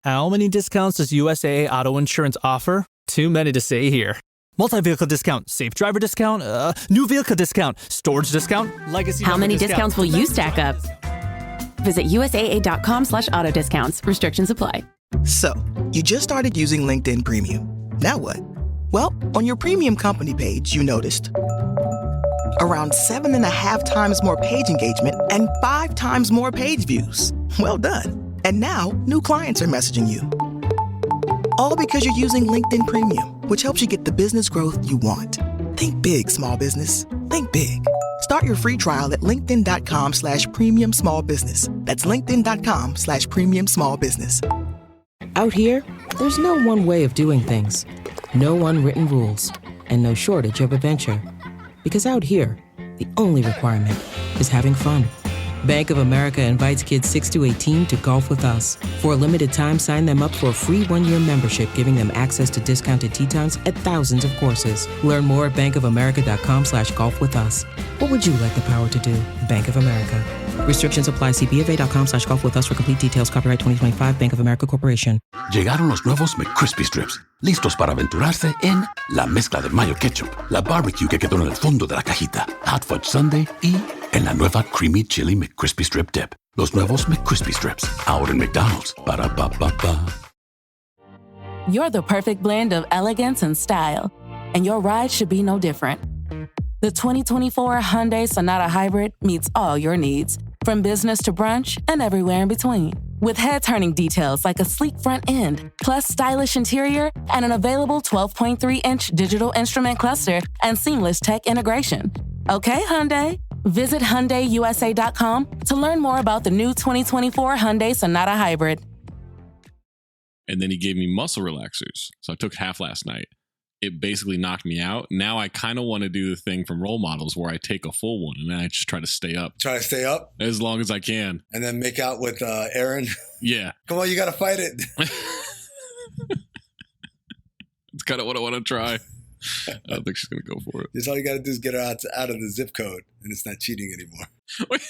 How many discounts does USAA Auto Insurance offer? Too many to say here. Multi-vehicle discount, safe driver discount, new vehicle discount, storage discount, legacy. How many discounts will you stack up? Visit USAA.com/auto discounts. Restrictions apply. So, you just started using LinkedIn Premium. Now what? Well, on your premium company page, you noticed around 7.5 times more page engagement and 5 times more page views. Well done. And now, new clients are messaging you. All because you're using LinkedIn Premium, which helps you get the business growth you want. Think big, small business. Think big. Start your free trial at linkedin.com/premium small business. That's linkedin.com/premium small business. Out here, there's no one way of doing things. No unwritten rules. And no shortage of adventure. Because out here, the only requirement is having fun. Bank of America invites kids 6 to 18 to golf with us. For a limited time, sign them up for a free 1-year membership, giving them access to discounted tee times at thousands of courses. Learn more at bankofamerica.com/golf with us. What would you like the power to do? Bank of America. Restrictions apply. See BofA.com/golf with us for complete details. Copyright 2025 Bank of America Corporation. Llegaron los nuevos McCrispy Strips, listos para aventurarse en la mezcla de mayo ketchup, la barbecue que quedó en el fondo de la cajita, hot fudge sundae y en la nueva creamy chili McCrispy Strip Dip. Los nuevos McCrispy Strips, ahora en McDonald's. Para pa pa pa. You're the perfect blend of elegance and style, and your ride should be no different. The 2024 Hyundai Sonata Hybrid meets all your needs, from business to brunch and everywhere in between. With head-turning details like a sleek front end, plus stylish interior, and an available 12.3-inch digital instrument cluster and seamless tech integration. Okay, Hyundai. Visit HyundaiUSA.com to learn more about the new 2024 Hyundai Sonata Hybrid. And then he gave me muscle relaxers. So I took half last night. It basically knocked me out. Now I kind of want to do the thing from Role Models where I take a full one and then I just try to stay up. Try to stay up? As long as I can. And then make out with Aaron? Yeah. Come on, you got to fight it. It's kind of what I want to try. I don't think she's going to go for it. Just all you got to do is get her out of the zip code and it's not cheating anymore. Wait,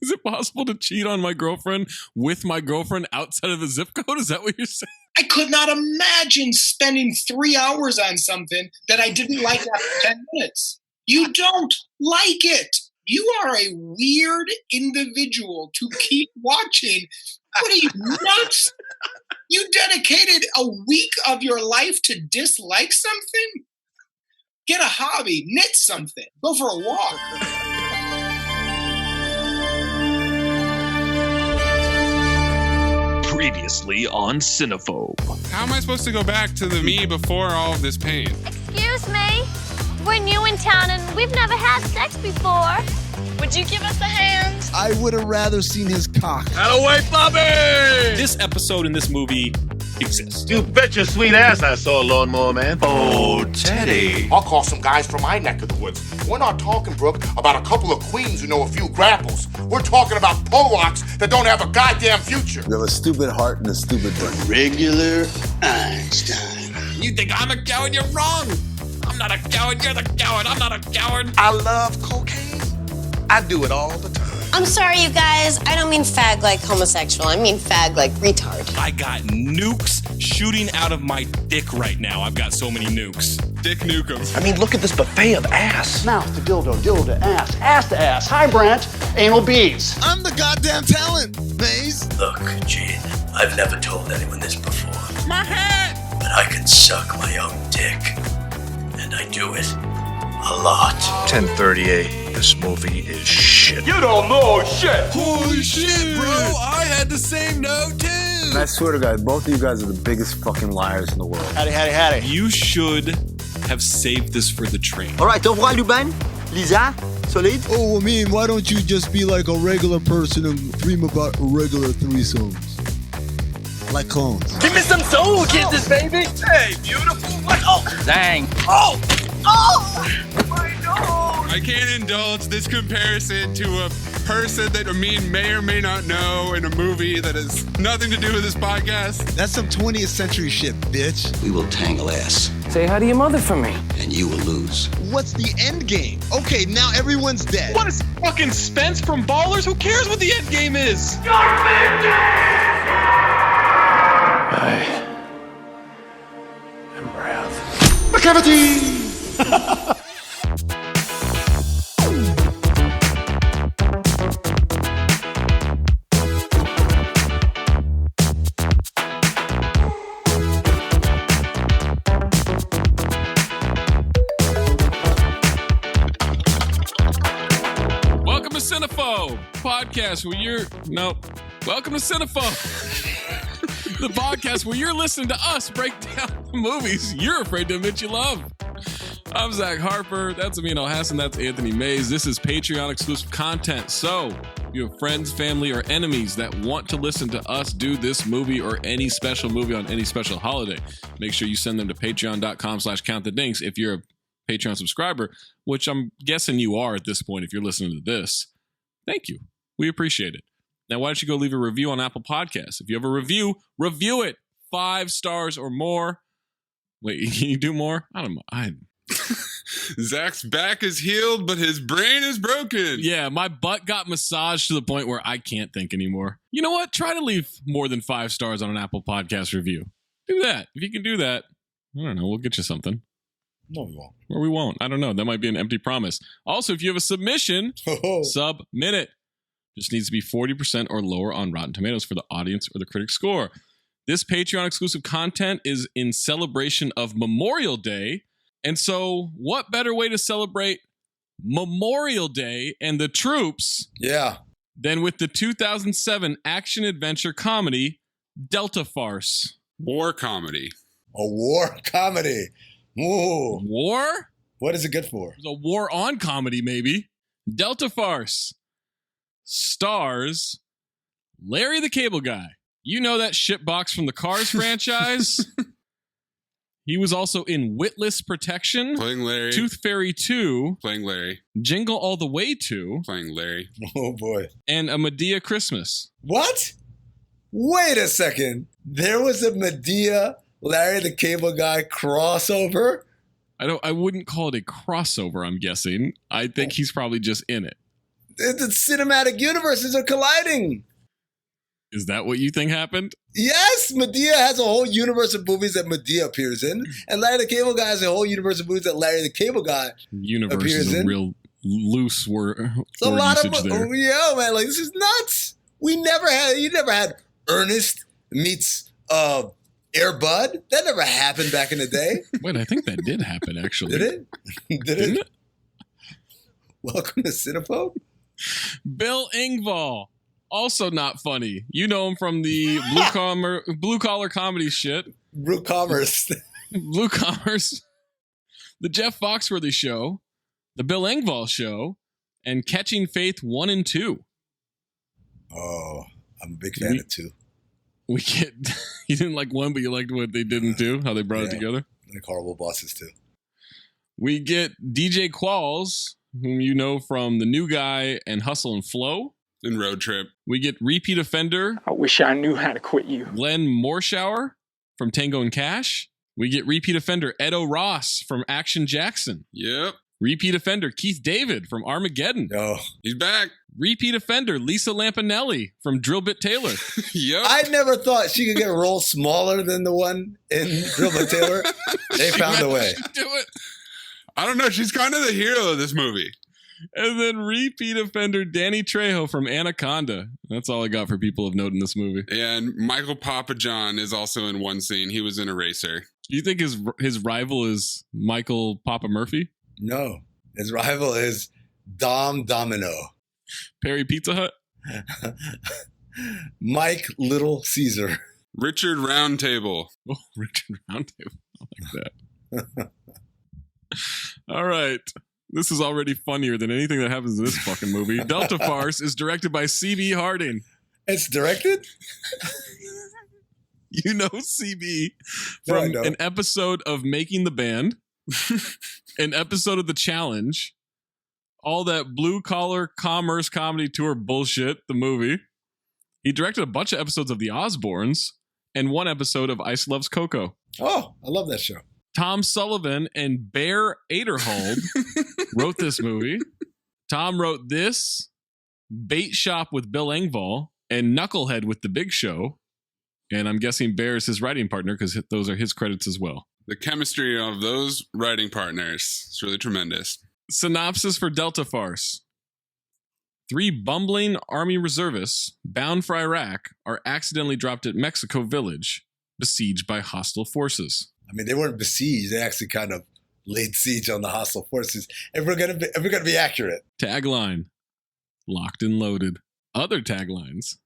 is it possible to cheat on my girlfriend with my girlfriend outside of the zip code? Is that what you're saying? I could not imagine spending 3 hours on something that I didn't like after 10 minutes. You don't like it. You are a weird individual to keep watching. What are you, nuts? You dedicated a week of your life to dislike something? Get a hobby, knit something, go for a walk. Previously on Cinephobe. How am I supposed to go back to the me before all of this pain? Excuse me? We're new in town and we've never had sex before. Would you give us a hand? I would have rather seen his cock. Out of the way, Bobby! This episode in this movie exists. You bet your sweet ass I saw a lawnmower man. Oh, Teddy. I'll call some guys from my neck of the woods. We're not talking, Brooke, about a couple of queens who know a few grapples. We're talking about Polacks that don't have a goddamn future. You have a stupid heart and a stupid brain. Regular Einstein. You think I'm a coward? You're wrong. I'm not a coward. You're the coward. I'm not a coward. I love cocaine. I do it all the time. I'm sorry, you guys. I don't mean fag like homosexual. I mean fag like retard. I got nukes shooting out of my dick right now. I've got so many nukes. Dick Nukem. I mean, look at this buffet of ass. Mouth to dildo, dildo to ass, ass to ass. Hi, Brant. Anal beads. I'm the goddamn talent, Maze. Look, Gene, I've never told anyone this before. My head! But I can suck my own dick. And I do it a lot. 1038. This movie is shit. You don't know shit. Holy shit, bro. I had the same note, too. And I swear to God, both of you guys are the biggest fucking liars in the world. Howdy. You should have saved this for the train. All right, au revoir, Lubin. Lisa, solid? Oh, I mean, why don't you just be like a regular person and dream about regular threesomes? Like clones. Give me some soul kisses, baby. Hey, beautiful. What? Oh, Dang. oh, my nose. I can't indulge this comparison to a person that Amin may or may not know in a movie that has nothing to do with this podcast. That's some 20th century shit, bitch. We will tangle ass, Say hi to your mother for me. and you will lose. What's the end game? Okay, now everyone's dead. What is fucking Spence from Ballers? Who cares what the end game is? You're 50! Positivity! Welcome to Cinephobe, podcast where you're... Nope. Welcome to Cinephobe, the podcast where you're listening to us break down the movies you're afraid to admit you love. I'm Zach Harper. That's Amin Al-Hassan. That's Anthony Mays. This is Patreon exclusive content. So, if you have friends, family, or enemies that want to listen to us do this movie or any special movie on any special holiday, make sure you send them to patreon.com/countthedinks if you're a Patreon subscriber, which I'm guessing you are at this point if you're listening to this. Thank you. We appreciate it. Now, why don't you go leave a review on Apple Podcasts? If you have a review, review it. 5 stars or more. Wait, can you do more? I don't know. Zach's back is healed, but his brain is broken. Yeah, my butt got massaged to the point where I can't think anymore. You know what? Try to leave more than 5 stars on an Apple Podcast review. Do that. If you can do that, I don't know, we'll get you something. No, we won't. Or we won't. I don't know. That might be an empty promise. Also, if you have a submission, submit it. Just needs to be 40% or lower on Rotten Tomatoes for the audience or the critic score. This Patreon exclusive content is in celebration of Memorial Day. And so what better way to celebrate Memorial Day and the troops than with the 2007 action-adventure comedy Delta Farce. War comedy. A war comedy. Ooh. War? What is it good for? It's a war on comedy, maybe. Delta Farce stars Larry the Cable Guy. You know that shitbox from the Cars franchise? He was also in Witless Protection. Playing Larry. Tooth Fairy 2. Playing Larry. Jingle All the Way 2. Playing Larry. Oh, boy. And A Medea Christmas. What? Wait a second. There was a Medea, Larry the Cable Guy crossover? I wouldn't call it a crossover, I'm guessing. I think he's probably just in it. The cinematic universes are colliding. Is that what you think happened? Yes, Medea has a whole universe of movies that Medea appears in, and Larry the Cable Guy has a whole universe of movies that Larry the Cable Guy universe appears is a in. real loose word. It's a lot of there. Yeah, man. Like, this is nuts. You never had Ernest meets Air Bud. That never happened back in the day. Wait, I think that did happen actually. Did it? Didn't it? Welcome to Cinephobe. Bill Engvall. Also not funny. You know him from the blue collar comedy shit. Blue Commerce. Blue Commerce. The Jeff Foxworthy Show. The Bill Engvall Show. And Catching Faith 1 and 2. Oh, I'm a big fan of 2. We get... You didn't like 1, but you liked what they did in 2? How they brought it together? Like Horrible Bosses 2. We get DJ Qualls, whom you know from The New Guy and Hustle and Flow. In Road Trip. We get repeat offender. I wish I knew how to quit you. Glenn Morshower from Tango and Cash. We get repeat offender Edo Ross from Action Jackson. Yep. Repeat offender Keith David from Armageddon. Oh, he's back. Repeat offender Lisa Lampanelli from Drillbit Taylor. Yep. I never thought she could get a role smaller than the one in Drillbit Taylor. They found a way. Do it. I don't know. She's kind of the hero of this movie. And then repeat offender Danny Trejo from Anaconda. That's all I got for people of note in this movie. Yeah, and Michael Papa John is also in one scene. He was in Eraser. Do you think his rival is Michael Papa Murphy? No. His rival is Dom Domino. Perry Pizza Hut? Mike Little Caesar. Richard Roundtable. Oh, Richard Roundtable. I like that. All right. This is already funnier than anything that happens in this fucking movie. Delta Farce is directed by C.B. Harding. It's directed? You know CB from an episode of Making the Band, an episode of The Challenge, all that blue collar commerce comedy tour bullshit, the movie. He directed a bunch of episodes of The Osbournes and 1 episode of Ice Loves Coco. Oh, I love that show. Tom Sullivan and Bear Aderhold wrote this movie. Tom wrote this, Bait Shop with Bill Engvall, and Knucklehead with The Big Show. And I'm guessing Bear is his writing partner because those are his credits as well. The chemistry of those writing partners is really tremendous. Synopsis for Delta Farce. 3 bumbling Army reservists bound for Iraq are accidentally dropped at Mexico Village, besieged by hostile forces. I mean, they weren't besieged. They actually kind of laid siege on the hostile forces. If we're gonna be accurate. Tagline: locked and loaded. Other taglines: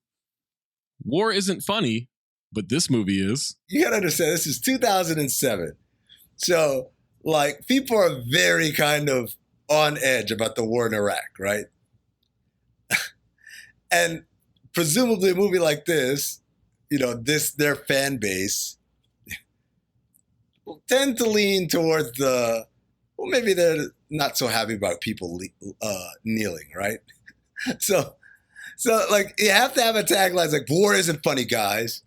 war isn't funny, but this movie is. You gotta understand, this is 2007. So, like, people are very kind of on edge about the war in Iraq, right? And presumably a movie like this, their fan base will tend to lean towards maybe they're not so happy about people kneeling, right? So like, you have to have a tagline like, war isn't funny, guys.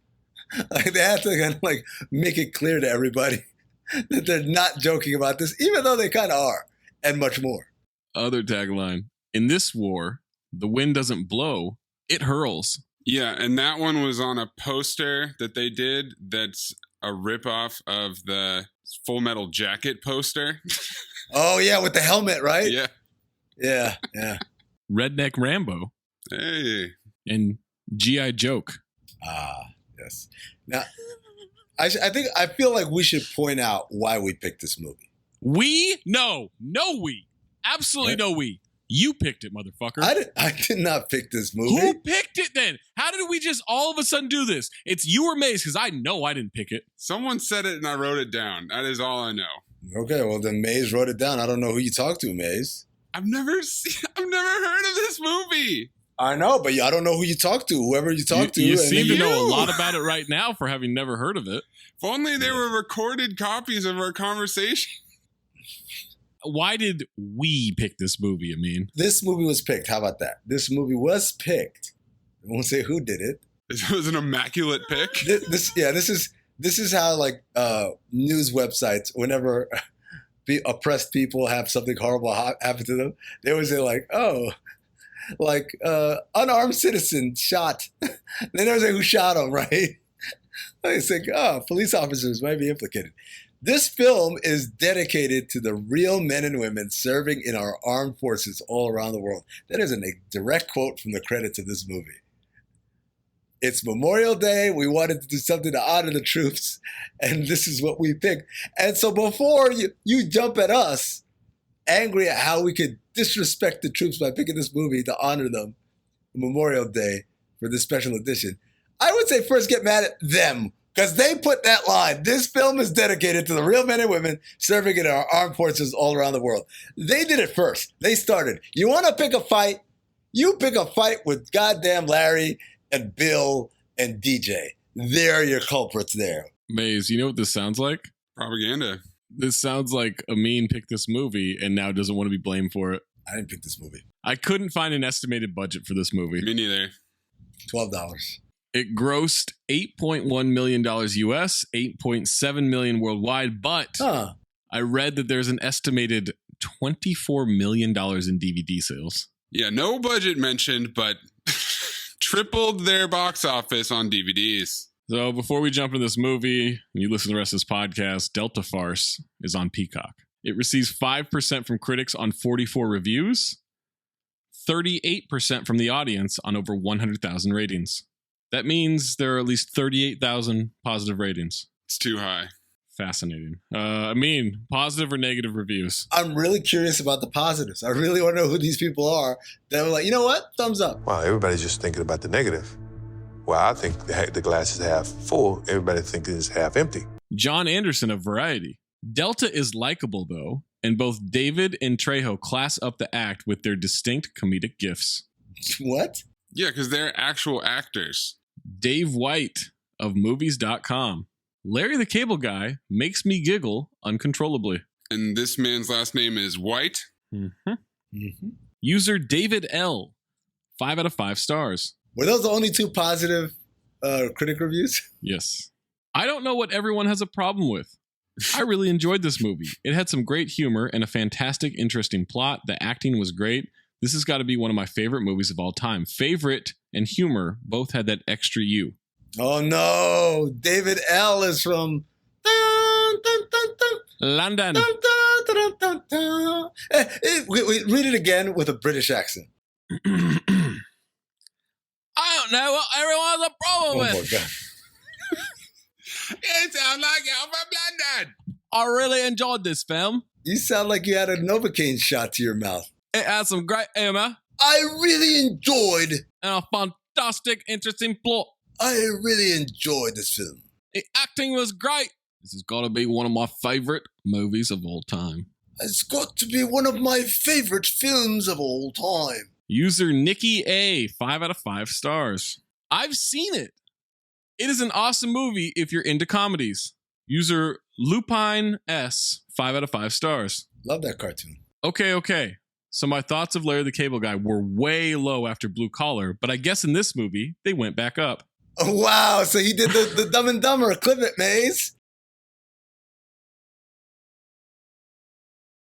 Like, they have to kind of like make it clear to everybody that they're not joking about this, even though they kind of are, and much more. Other tagline: in this war, the wind doesn't blow, it hurls. Yeah, and that one was on a poster that they did that's a ripoff of the Full Metal Jacket poster. Oh, yeah, with the helmet, right? Yeah. Yeah. Redneck Rambo. Hey. And G.I. Joke. Ah, yes. Now, I feel like we should point out why we picked this movie. We? No we. Absolutely What? no we. You picked it, motherfucker. I did not pick this movie. Who picked it then? How did we just all of a sudden do this? It's you or Maze, because I know I didn't pick it. Someone said it and I wrote it down. That is all I know. Okay, well then Maze wrote it down. I don't know who you talked to, Maze. I've never heard of this movie. I know, but I don't know who you talked to. Whoever you talked to. You seem to know a lot about it right now for having never heard of it. If only there were recorded copies of our conversation. Why did we pick this movie, Amin? This movie was picked. How about that? This movie was picked. I won't say who did it. This was an immaculate pick. This is how, like, news websites, whenever oppressed people have something horrible happen to them, they always say like, unarmed citizen shot. They never say who shot him, right? They say, police officers might be implicated. This film is dedicated to the real men and women serving in our armed forces all around the world. That is a direct quote from the credits of this movie. It's Memorial Day. We wanted to do something to honor the troops, and this is what we picked. And so before you jump at us, angry at how we could disrespect the troops by picking this movie to honor them, Memorial Day, for this special edition, I would say first get mad at them, because they put that line. This film is dedicated to the real men and women serving in our armed forces all around the world. They did it first. They started. You want to pick a fight? You pick a fight with goddamn Larry and Bill and DJ. They're your culprits there. Maze, you know what this sounds like? Propaganda. This sounds like Amin picked this movie and now doesn't want to be blamed for it. I didn't pick this movie. I couldn't find an estimated budget for this movie. Me neither. $12. It grossed $8.1 million US, $8.7 million worldwide, but I read that there's an estimated $24 million in DVD sales. Yeah, no budget mentioned, but tripled their box office on DVDs. So before we jump into this movie, and you listen to the rest of this podcast, Delta Farce is on Peacock. It receives 5% from critics on 44 reviews, 38% from the audience on over 100,000 ratings. That means there are at least 38,000 positive ratings. It's too high. Fascinating. Positive or negative reviews? I'm really curious about the positives. I really want to know who these people are that were like, you know what? Thumbs up. Wow, everybody's just thinking about the negative. Well, I think the glass is half full. Everybody thinks it's half empty. John Anderson of Variety. Delta is likable, though, and both David and Trejo class up the act with their distinct comedic gifts. What? Yeah, because they're actual actors. Dave White of Movies.com. Larry the Cable Guy makes me giggle uncontrollably. And this man's last name is White? Mm-hmm. Mm-hmm. User David L. 5 out of 5 stars. Were those the only 2 positive critic reviews? Yes. I don't know what everyone has a problem with. I really enjoyed this movie. It had some great humor and a fantastic, interesting plot. The acting was great. This has got to be one of my favorite movies of all time. Favorite and humor both had that extra U. Oh no, David L is from London. Dun, dun, dun, dun, dun. Read it again with a British accent. I don't know what everyone's a problem with. Oh my God. It sounds like you're from London. I really enjoyed this film. You sound like you had a Novocaine shot to your mouth. It had some great humor. I really enjoyed. And a fantastic, interesting plot. I really enjoyed this film. The acting was great. This has got to be one of my favorite movies of all time. It's got to be one of my favorite films of all time. User Nikki A, 5 out of 5 stars. I've seen it. It is an awesome movie if you're into comedies. User Lupine S, 5 out of 5 stars. Love that cartoon. Okay. So my thoughts of Larry the Cable Guy were way low after Blue Collar, but I guess in this movie, they went back up. Oh, wow. So he did the Dumb and Dumber. Clip it, Maze.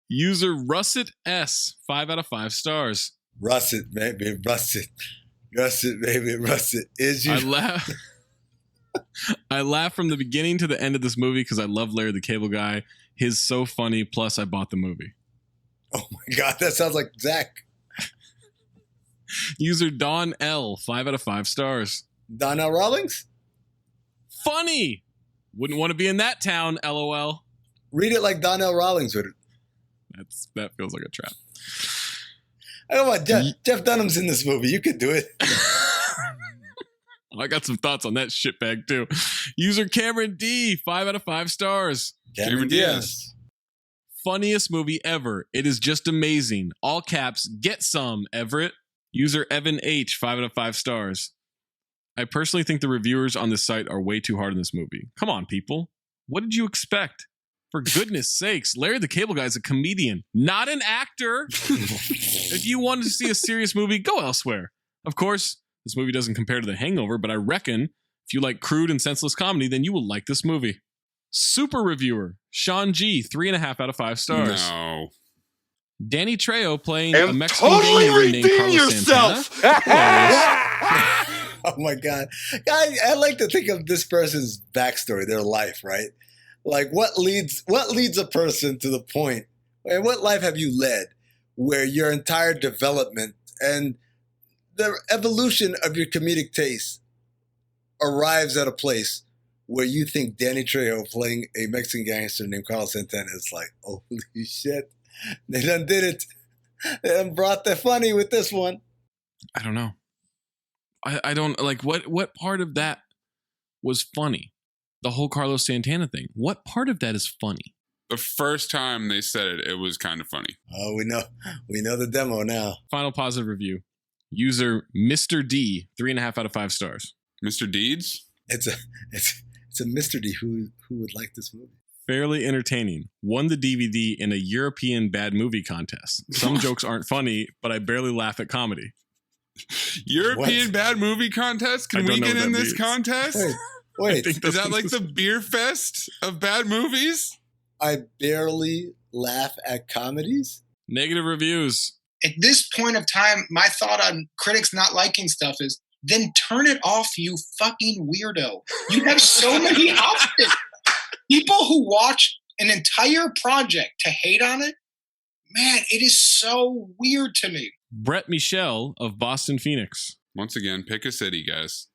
User Russet S, 5 out of 5 stars. Russet, baby. Russet. Russet, baby. Russet. Is you? I laugh from the beginning to the end of this movie because I love Larry the Cable Guy. He's so funny, plus I bought the movie. Oh my God, that sounds like Zach. User Don L, 5 out of 5 stars. Donnell Rawlings? Funny! Wouldn't want to be in that town, LOL. Read it like Donnell Rawlings would. That feels like a trap. I don't want Jeff Dunham's in this movie. You could do it. I got some thoughts on that shitbag too. User Cameron D, 5 out of 5 stars. Cameron Diaz. Funniest movie ever. It is just amazing. All caps, get some, Everett. User Evan H, 5 out of 5 stars. I personally think the reviewers on this site are way too hard on this movie. Come on, people. What did you expect? For goodness sakes, Larry the Cable Guy is a comedian, not an actor. If you wanted to see a serious movie, go elsewhere. Of course, this movie doesn't compare to The Hangover, but I reckon if you like crude and senseless comedy, then you will like this movie. Super reviewer, Sean G, 3.5 out of 5 stars. No. Danny Trejo playing And a Mexican totally gang leader named redeem Carlos yourself. Santana. Oh my God. I like to think of this person's backstory, their life, right? Like what leads a person to the point, and what life have you led where your entire development and the evolution of your comedic taste arrives at a place where you think Danny Trejo playing a Mexican gangster named Carlos Santana is like, holy shit, they done did it. They done brought the funny with this one. I don't know. I don't like what part of that was funny? The whole Carlos Santana thing. What part of that is funny? The first time they said it, it was kind of funny. Oh, we know the demo now. Final positive review. User Mr. D, 3.5 out of 5 stars. Mr. Deeds? It's a Mr. D who would like this movie. Fairly entertaining. Won the DVD in a European bad movie contest. Some jokes aren't funny, but I barely laugh at comedy. European bad movie contest? Can we get in this contest? Wait. Is that like the beer fest of bad movies? I barely laugh at comedies? Negative reviews. At this point of time, my thought on critics not liking stuff is, then turn it off, you fucking weirdo. You have so many options. People who watch an entire project to hate on it, man, it is so weird to me. Brett Michelle of Boston Phoenix. Once again, pick a city, guys.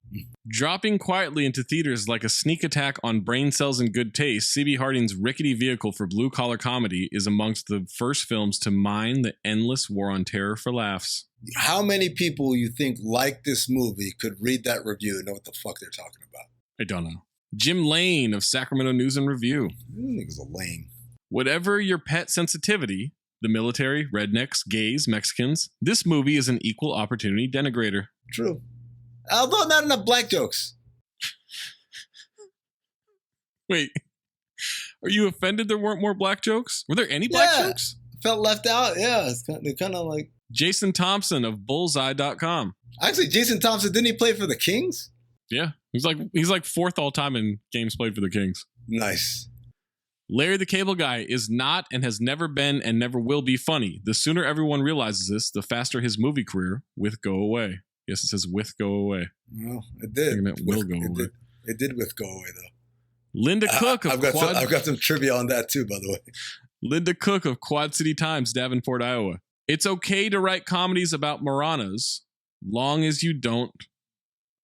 Dropping quietly into theaters like a sneak attack on brain cells and good taste, C.B. Harding's rickety vehicle for blue-collar comedy is amongst the first films to mine the endless war on terror for laughs. How many people you think like this movie could read that review and know what the fuck they're talking about? I don't know. Jim Lane of Sacramento News and Review. Niggas are lame. Whatever your pet sensitivity, the military, rednecks, gays, Mexicans, this movie is an equal opportunity denigrator. True. Although not enough black jokes. Wait, are you offended there weren't more black jokes? Were there any black jokes? Felt left out. Yeah, they're kind of like... Jason Thompson of Bullseye.com. Actually, Jason Thompson, didn't he play for the Kings? Yeah, he's like fourth all time in games played for the Kings. Nice. Larry the Cable Guy is not and has never been and never will be funny. The sooner everyone realizes this, the faster his movie career with go away. Yes, it says with go away. Well, it did. Will go away. It did with go away, though. Linda Cook of I've got some trivia on that too, by the way. Linda Cook of Quad City Times, Davenport, Iowa. It's okay to write comedies about Moranas, long as you don't.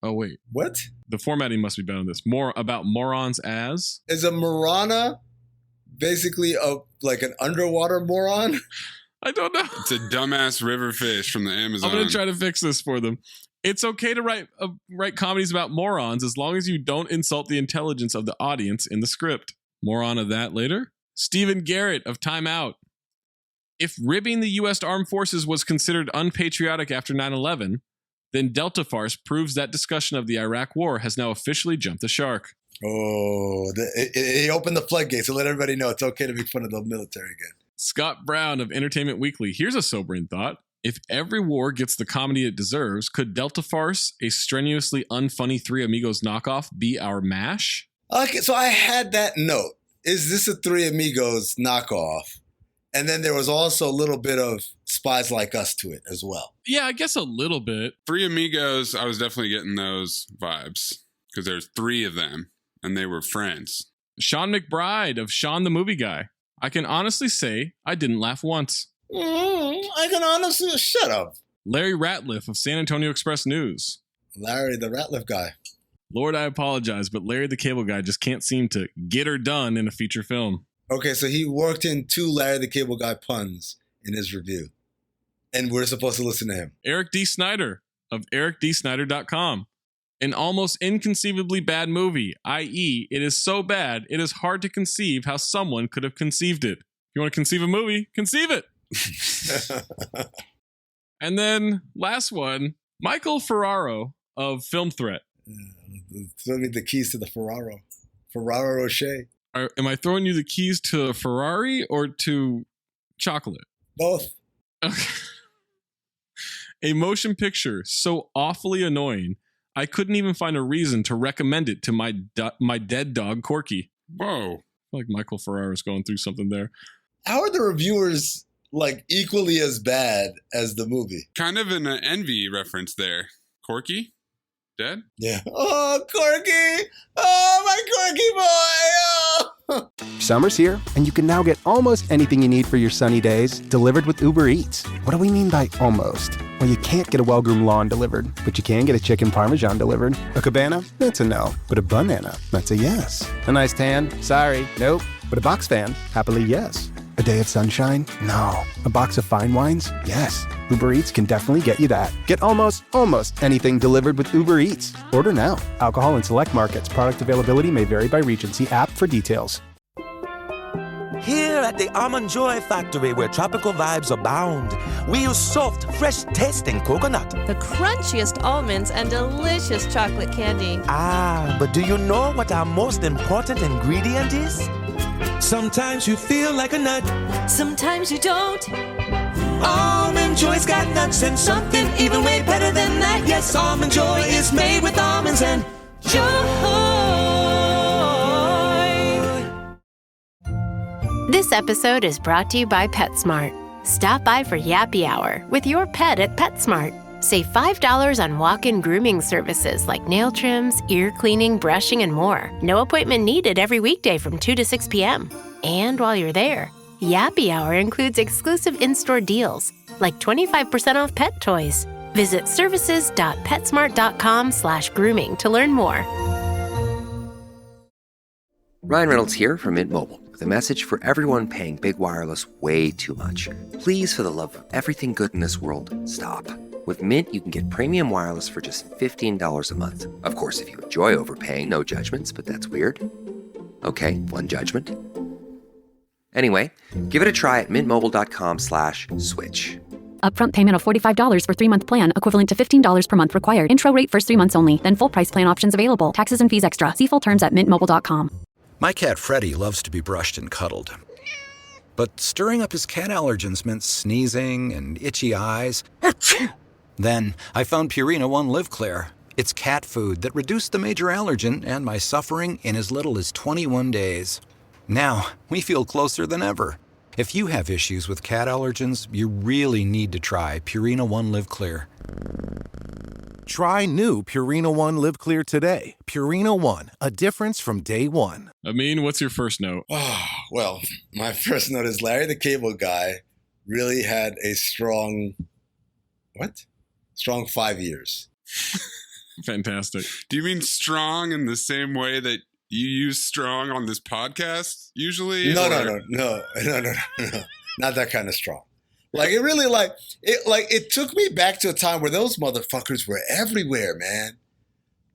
Oh, wait. What? The formatting must be better than this. More about morons as. Is a Morana basically like an underwater moron? I don't know. It's a dumbass river fish from the Amazon. I'm going to try to fix this for them. It's okay to write comedies about morons as long as you don't insult the intelligence of the audience in the script. More on that later. Stephen Garrett of Time Out. If ribbing the U.S. Armed Forces was considered unpatriotic after 9/11, then Delta Farce proves that discussion of the Iraq War has now officially jumped the shark. Oh, he opened the floodgates to let everybody know it's okay to make fun of the military again. Scott Brown of Entertainment Weekly. Here's a sobering thought. If every war gets the comedy it deserves, could Delta Farce, a strenuously unfunny Three Amigos knockoff, be our MASH? Okay, so I had that note. Is this a Three Amigos knockoff? And then there was also a little bit of Spies Like Us to it as well. Yeah, I guess a little bit. Three Amigos, I was definitely getting those vibes because there's three of them and they were friends. Sean McBride of Sean the Movie Guy. I can honestly say I didn't laugh once. I can honestly shut up. Larry Ratliff of San Antonio Express News. Larry the Ratliff guy. Lord, I apologize, but Larry the Cable Guy just can't seem to get her done in a feature film. Okay, so he worked in 2 Larry the Cable Guy puns in his review. And we're supposed to listen to him. Eric D. Snyder of ericdsnyder.com. An almost inconceivably bad movie, i.e., it is so bad, it is hard to conceive how someone could have conceived it. If you want to conceive a movie, conceive it. And then last one, Michael Ferraro of Film Threat. Throw me the keys to the Ferraro Rocher. Am I throwing you the keys to a Ferrari or to chocolate? Both. Okay. A motion picture so awfully annoying, I couldn't even find a reason to recommend it to my dead dog, Corky. Whoa. I feel like Michael Ferraro's going through something there. How are the reviewers like equally as bad as the movie? Kind of an envy reference there. Corky? Dead? Yeah. Oh, Corky! Oh, my Corky boy! Oh. Summer's here, and you can now get almost anything you need for your sunny days delivered with Uber Eats. What do we mean by almost? Well, you can't get a well-groomed lawn delivered, but you can get a chicken parmesan delivered. A cabana? That's a no. But a banana? That's a yes. A nice tan? Sorry, nope. But a box fan? Happily, yes. A day of sunshine? No. A box of fine wines? Yes. Uber Eats can definitely get you that. Get almost anything delivered with Uber Eats. Order now. Alcohol in select markets. Product availability may vary by region. See app for details. Here at the Almond Joy Factory, where tropical vibes abound, we use soft, fresh-tasting coconut. The crunchiest almonds and delicious chocolate candy. Ah, but do you know what our most important ingredient is? Sometimes you feel like a nut. Sometimes you don't. Almond Joy's got nuts and something even way better than that. Yes, Almond Joy is made with almonds and joy. This episode is brought to you by PetSmart. Stop by for Yappy Hour with your pet at PetSmart. Save $5 on walk-in grooming services like nail trims, ear cleaning, brushing, and more. No appointment needed every weekday from 2 to 6 p.m. And while you're there, Yappy Hour includes exclusive in-store deals, like 25% off pet toys. Visit services.petsmart.com/grooming to learn more. Ryan Reynolds here from Mint Mobile with a message for everyone paying big wireless way too much. Please, for the love of everything good in this world, stop. With Mint, you can get premium wireless for just $15 a month. Of course, if you enjoy overpaying, no judgments, but that's weird. Okay, one judgment. Anyway, give it a try at mintmobile.com/switch. Upfront payment of $45 for 3-month plan, equivalent to $15 per month required. Intro rate first 3 months only, then full price plan options available. Taxes and fees extra. See full terms at mintmobile.com. My cat Freddie loves to be brushed and cuddled. But stirring up his cat allergens meant sneezing and itchy eyes. Then I found Purina One Live Clear. It's cat food that reduced the major allergen and my suffering in as little as 21 days. Now, we feel closer than ever. If you have issues with cat allergens, you really need to try Purina One Live Clear. Try new Purina One Live Clear today. Purina One, a difference from day one. Amin, what's your first note? Well, my first note is Larry the Cable Guy really had a strong 5 years. Fantastic. Do you mean strong in the same way that you use strong on this podcast usually? No. Not that kind of strong. Like it really it took me back to a time where those motherfuckers were everywhere, man.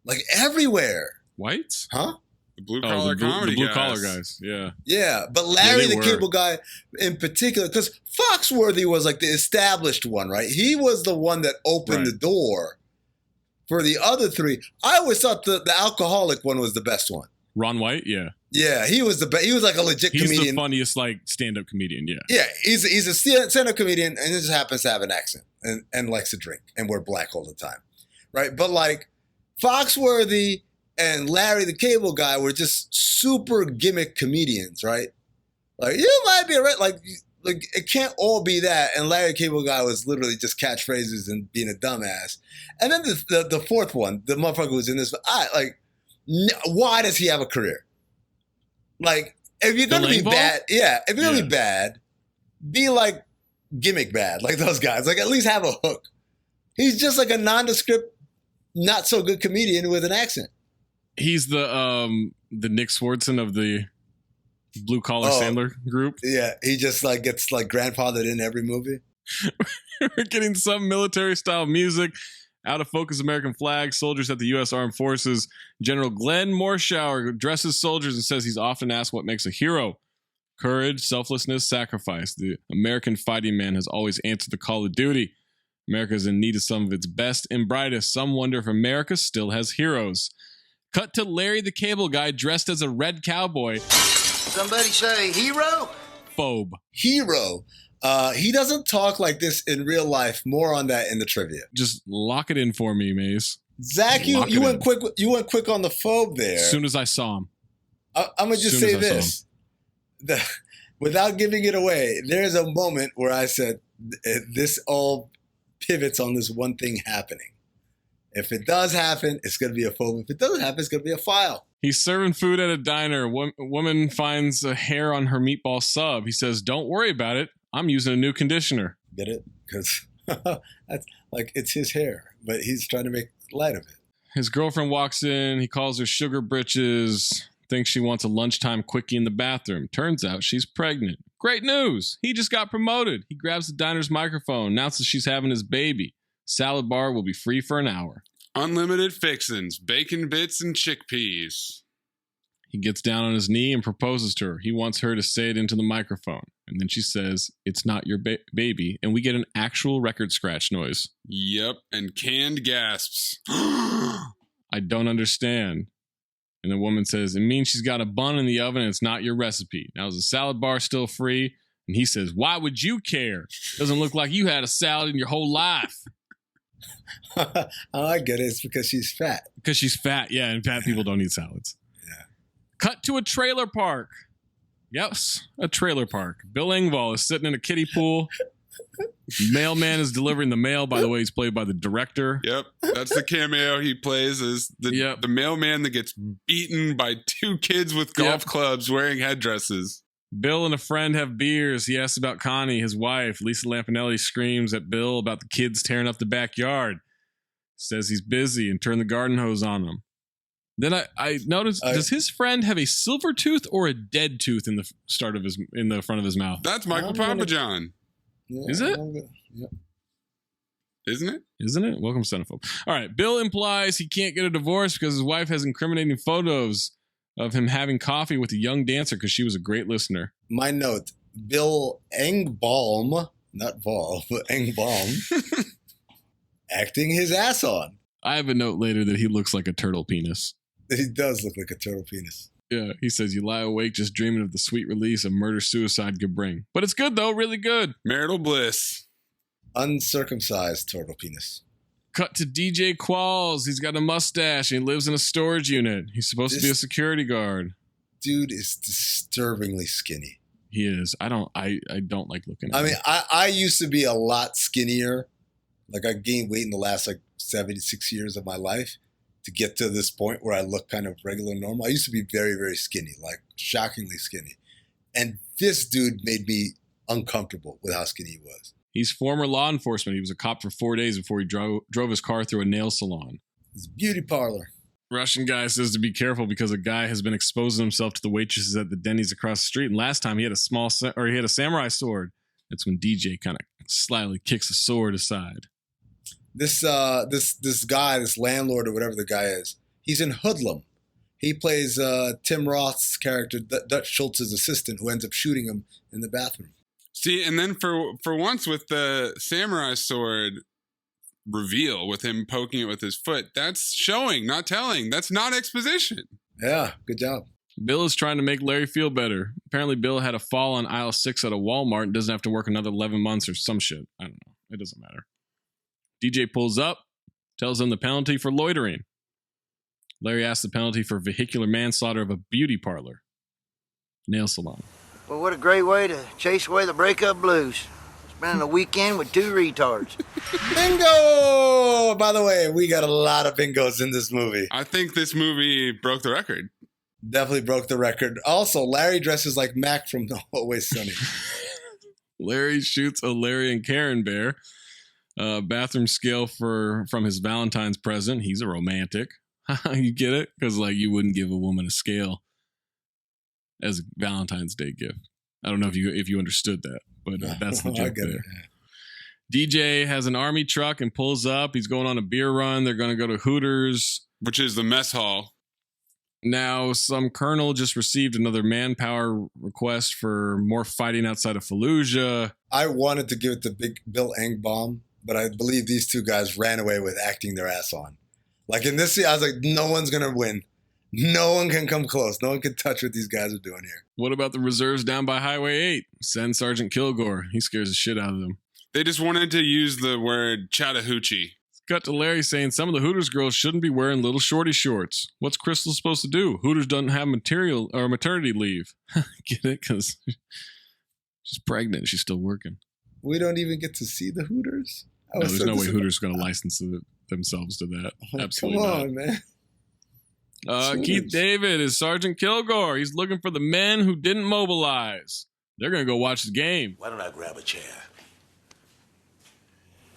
Like everywhere. Whites? Huh? The blue collar comedy the blue guys. collar guys. Yeah. Yeah, but Larry the were. Cable Guy in particular, because Foxworthy was like the established one, right? He was the one that opened the door for the other three. I always thought the alcoholic one was the best one. Ron White, yeah. Yeah, he was the best. He was like a legit comedian. He's the funniest stand-up comedian, yeah. Yeah, he's a stand-up comedian and he just happens to have an accent and likes to drink and wear black all the time, right? But like Foxworthy and Larry the Cable Guy were just super gimmick comedians, right? Like you might be right, like it can't all be that. And Larry the Cable Guy was literally just catchphrases and being a dumbass. And then the fourth one, the motherfucker who was in this, why does he have a career? Like, if you're gonna be bad, if you're gonna be bad, be like gimmick bad, like those guys. Like, at least have a hook. He's just like a nondescript, not so good comedian with an accent. He's the Nick Swardson of the blue collar Sandler group. Yeah, he just like gets like grandfathered in every movie. We're getting some military style music. Out of focus American flag, soldiers at the U.S. Armed Forces. General Glenn Morshower addresses soldiers and says he's often asked what makes a hero. Courage, selflessness, sacrifice. The American fighting man has always answered the call of duty. America is in need of some of its best and brightest. Some wonder if America still has heroes. Cut to Larry the Cable Guy dressed as a red cowboy. Somebody say hero? Phobe. Hero. He doesn't talk like this in real life. More on that in the trivia. Just lock it in for me, Maze. Zach, you went quick. You went quick on the phobe there. As soon as I saw him. I'm gonna just say this, without giving it away. There's a moment where I said, "This all pivots on this one thing happening. If it does happen, it's gonna be a phobe. If it doesn't happen, it's gonna be a file." He's serving food at a diner. A woman finds a hair on her meatball sub. He says, "Don't worry about it. I'm using a new conditioner." Get it? Because that's like it's his hair, but he's trying to make light of it. His girlfriend walks in. He calls her sugar britches. Thinks she wants a lunchtime quickie in the bathroom. Turns out she's pregnant. Great news. He just got promoted. He grabs the diner's microphone, announces she's having his baby. Salad bar will be free for an hour. Unlimited fixins, bacon bits, and chickpeas. He gets down on his knee and proposes to her. He wants her to say it into the microphone. And then she says, "It's not your baby." And we get an actual record scratch noise. Yep, and canned gasps. I don't understand. And the woman says, "It means she's got a bun in the oven and it's not your recipe." Now, is the salad bar still free? And he says, "Why would you care? Doesn't look like you had a salad in your whole life." I get it. It's because she's fat. Because she's fat, yeah, and fat people don't eat salads. Yeah. Cut to a trailer park. Yes, a trailer park. Bill Engvall is sitting in a kiddie pool. Mailman is delivering the mail. By the way, he's played by the director. Yep, that's the cameo he plays as the mailman that gets beaten by two kids with golf clubs wearing headdresses. Bill and a friend have beers. He asks about Connie, his wife. Lisa Lampanelli screams at Bill about the kids tearing up the backyard. Says he's busy and turned the garden hose on him. Then I noticed, does his friend have a silver tooth or a dead tooth in the front of his mouth? That's Michael Papajohn. Is it? Yeah. Isn't it? Isn't it? Welcome, Cinephobe. All right. Bill implies he can't get a divorce because his wife has incriminating photos of him having coffee with a young dancer because she was a great listener. My note, Bill Engbaum, not Ball, but Engbaum, acting his ass on. I have a note later that he looks like a turtle penis. He does look like a turtle penis. Yeah, he says you lie awake just dreaming of the sweet release a murder-suicide could bring. But it's good, though, really good. Marital bliss. Uncircumcised turtle penis. Cut to DJ Qualls. He's got a mustache and he lives in a storage unit. He's supposed to be a security guard. Dude is disturbingly skinny. He is. I don't like looking at him. I mean, I used to be a lot skinnier Like I gained weight in the last 76 years of my life to get to this point where I look kind of regular normal. I used to be very, very skinny, like shockingly skinny. And this dude made me uncomfortable with how skinny he was. He's former law enforcement. He was a cop for 4 days before he drove his car through a nail salon. It's a beauty parlor. Russian guy says to be careful because a guy has been exposing himself to the waitresses at the Denny's across the street. And last time he had a samurai sword. That's when DJ kind of slyly kicks the sword aside. This guy, this landlord or whatever the guy is, he's in Hoodlum. He plays Tim Roth's character, Dutch Schultz's assistant, who ends up shooting him in the bathroom. See, and then for once with the samurai sword reveal, with him poking it with his foot, that's showing, not telling. That's not exposition. Yeah, good job. Bill is trying to make Larry feel better. Apparently, Bill had a fall on aisle 6 at a Walmart and doesn't have to work another 11 months or some shit. I don't know. It doesn't matter. DJ pulls up, tells him the penalty for loitering. Larry asks the penalty for vehicular manslaughter of a beauty parlor. Nail salon. Well, what a great way to chase away the breakup blues. Spending a weekend with 2 retards. Bingo! By the way, we got a lot of bingos in this movie. I think this movie broke the record. Definitely broke the record. Also, Larry dresses like Mac from Always Sunny. Larry shoots a Larry and Karen bear. Bathroom scale from his Valentine's present. He's a romantic. You get it? Because you wouldn't give a woman a scale as a Valentine's Day gift. I don't know if you understood that, but that's the joke there. Yeah. DJ has an army truck and pulls up. He's going on a beer run. They're going to go to Hooters, which is the mess hall. Now, some colonel just received another manpower request for more fighting outside of Fallujah. I wanted to give it to Big Bill Engbaum, but I believe these two guys ran away with acting their ass on. Like in this scene, I was like, no one's going to win. No one can come close. No one can touch what these guys are doing here. What about the reserves down by Highway 8? Send Sergeant Kilgore. He scares the shit out of them. They just wanted to use the word Chattahoochee. Cut to Larry saying some of the Hooters girls shouldn't be wearing little shorty shorts. What's Crystal supposed to do? Hooters doesn't have maternity leave. Get it? Because she's pregnant. She's still working. We don't even get to see the Hooters? No, there's no way Hooters are going to license themselves to that. Absolutely not. Come on, man. Keith David is Sergeant Kilgore. He's looking for the men who didn't mobilize. They're going to go watch the game. Why don't I grab a chair?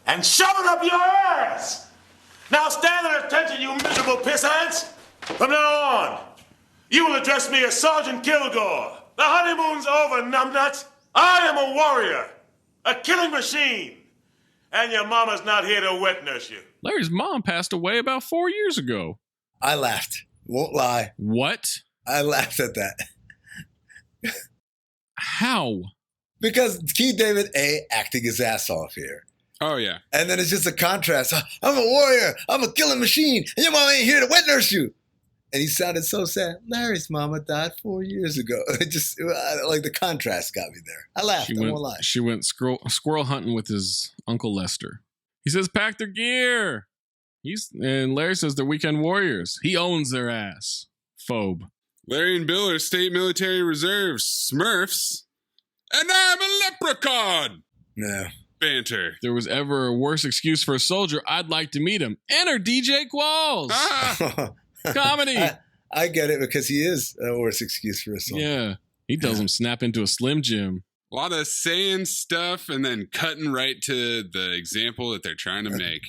And shove it up your ass! Now stand at attention, you miserable piss ants! From now on, you will address me as Sergeant Kilgore. The honeymoon's over, numbnuts. I am a warrior, a killing machine, and your mama's not here to wet nurse you. Larry's mom passed away about 4 years ago. I laughed. Won't lie. What? I laughed at that. How? Because Keith David, acting his ass off here. Oh, yeah. And then it's just a contrast. I'm a warrior. I'm a killing machine. And your mama ain't here to wet nurse you. And he sounded so sad. Larry's mama died 4 years ago. It just, like the contrast got me there. I laughed. I won't lie. She went squirrel hunting with his Uncle Lester. He says, pack their gear. And Larry says they're weekend warriors. He owns their ass. Phobe. Larry and Bill are state military reserves. Smurfs. And I'm a leprechaun. No. Banter. If there was ever a worse excuse for a soldier, I'd like to meet him. Enter DJ Qualls. Comedy. I get it because he is a worse excuse for a soldier. Yeah. He tells him snap into a Slim Jim. A lot of saying stuff and then cutting right to the example that they're trying to make.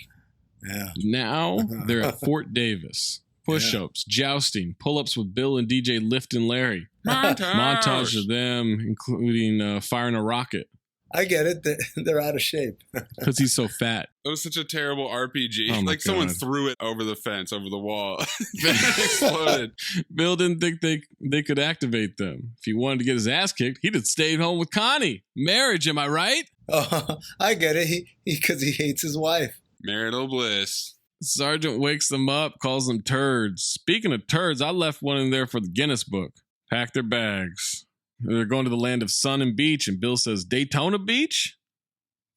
Yeah. Now they're at Fort Davis. Push-ups, jousting, pull-ups with Bill and DJ lifting Larry. Montage of them, including firing a rocket. I get it. They're out of shape. Because he's so fat. It was such a terrible RPG. Oh like someone threw it over the fence, over the wall. Then it exploded. Bill didn't think they could activate them. If he wanted to get his ass kicked, he'd have stayed home with Connie. Marriage, am I right? Oh, I get it. Because he hates his wife. Marital bliss. Sergeant wakes them up, calls them turds. Speaking of turds, I left one in there for the Guinness book. Pack their bags. They're going to the land of sun and beach, and Bill says, Daytona Beach?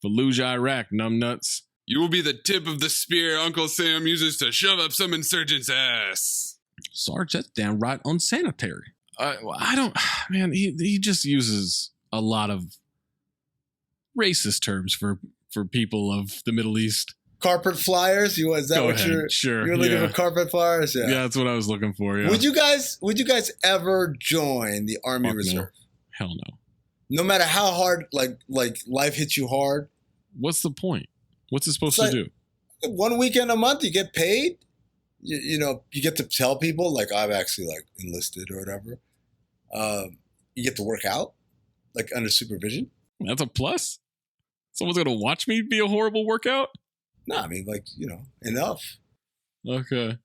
Fallujah, Iraq, numbnuts. You will be the tip of the spear Uncle Sam uses to shove up some insurgent's ass. Sarge, that's downright unsanitary. Man, he just uses a lot of racist terms for people of the Middle East. Carpet flyers? Is that Go what ahead. Sure. you're looking yeah. for? Carpet flyers? Yeah. Yeah, that's what I was looking for. Yeah. Would you guys ever join the Army Fuck Reserve? No. Hell no. No matter how hard, like life hits you hard. What's the point? What's it supposed to do? 1 weekend a month, you get paid. You know, you get to tell people like I've actually like enlisted or whatever. You get to work out like under supervision. That's a plus. Someone's gonna watch me be a horrible workout? No, I mean like enough. Okay.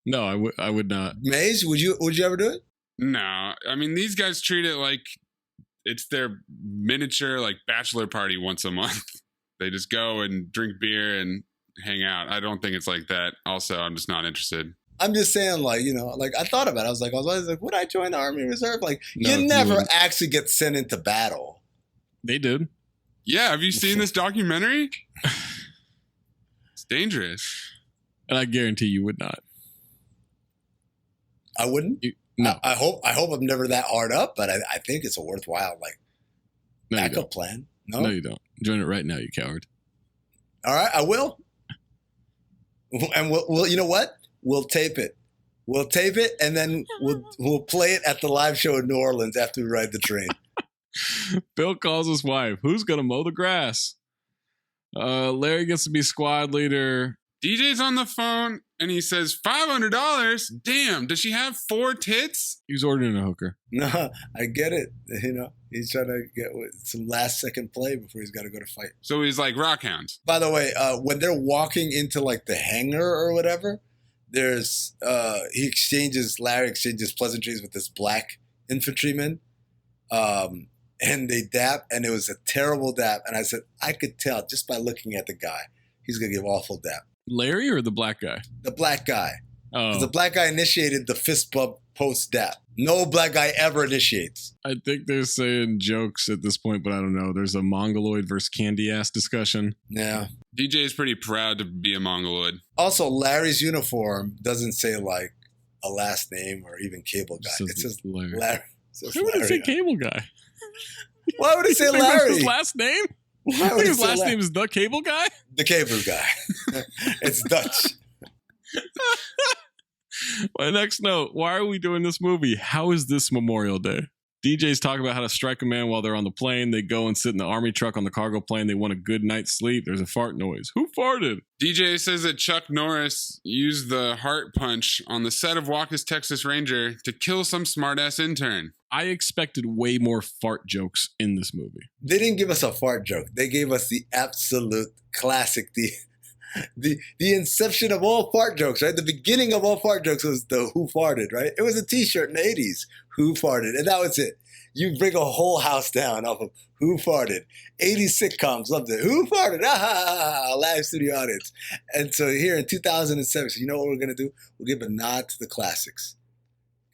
No, I would not. Maze, would you ever do it? No, I mean these guys treat it like it's their miniature like bachelor party once a month. They just go and drink beer and hang out. I don't think it's like that. Also, I'm just not interested. I'm just saying, like, like I thought about it. I was always like, would I join the Army Reserve? Like, no, you never actually get sent into battle. They did. Yeah, have you seen this documentary? It's dangerous. And I guarantee you would not. I wouldn't? No. I hope I'm never that hard up, but I think it's a worthwhile, like, backup plan. No? No, you don't. Join it right now, you coward. All right, I will. And we'll you know what? We'll tape it. We'll tape it, and then we'll play it at the live show in New Orleans after we ride the train. Bill calls his wife. Who's going to mow the grass? Larry gets to be squad leader. DJ's on the phone, and he says, $500? Damn, does she have 4 tits? He was ordering a hooker. No, I get it. He's trying to get some last-second play before he's got to go to fight. So he's like Rockhounds. By the way, when they're walking into, like, the hangar or whatever, there's Larry exchanges pleasantries with this black infantryman, and they dap, and it was a terrible dap. And I said, I could tell just by looking at the guy, he's going to give awful dap. Larry or the black guy? The black guy. Oh. The black guy initiated the fist bump post dap. No black guy ever initiates. I think they're saying jokes at this point, but I don't know. There's a Mongoloid versus candy ass discussion. Yeah. DJ is pretty proud to be a Mongoloid. Also, Larry's uniform doesn't say like a last name or even cable guy. It says Larry. Why would it say cable guy? Why would it say Larry? His last name? Why would his last name is the cable guy? The cable guy. It's Dutch. My next note, why are we doing this movie? How is this Memorial Day? DJ's talking about how to strike a man while they're on the plane. They go and sit in the army truck on the cargo plane. They want a good night's sleep. There's a fart noise. Who farted? DJ says that Chuck Norris used the heart punch on the set of Walker's Texas Ranger to kill some smartass intern. I expected way more fart jokes in this movie. They didn't give us a fart joke. They gave us the absolute classic, the inception of all fart jokes, right? The beginning of all fart jokes was the who farted, right? It was a t-shirt in the 80s, who farted, and that was it. You bring a whole house down off of who farted. 80s sitcoms loved it. Who farted? Live studio audience. And so here in 2007, so you know what we're going to do? We'll give a nod to the classics.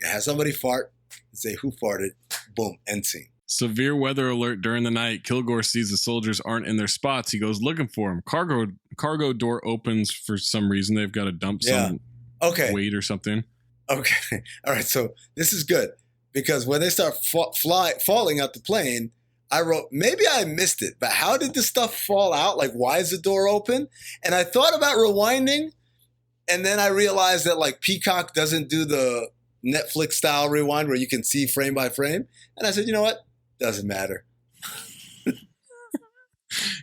Have somebody fart and say who farted, boom, end scene. Severe weather alert during the night. Kilgore sees the soldiers aren't in their spots. He goes looking for them. Cargo door opens for some reason. They've got to dump some weight or something. Okay. All right. So this is good because when they start falling out the plane, I wrote, maybe I missed it, but how did this stuff fall out? Like, why is the door open? And I thought about rewinding, and then I realized that like Peacock doesn't do the Netflix style rewind where you can see frame by frame. And I said, you know what? Doesn't matter.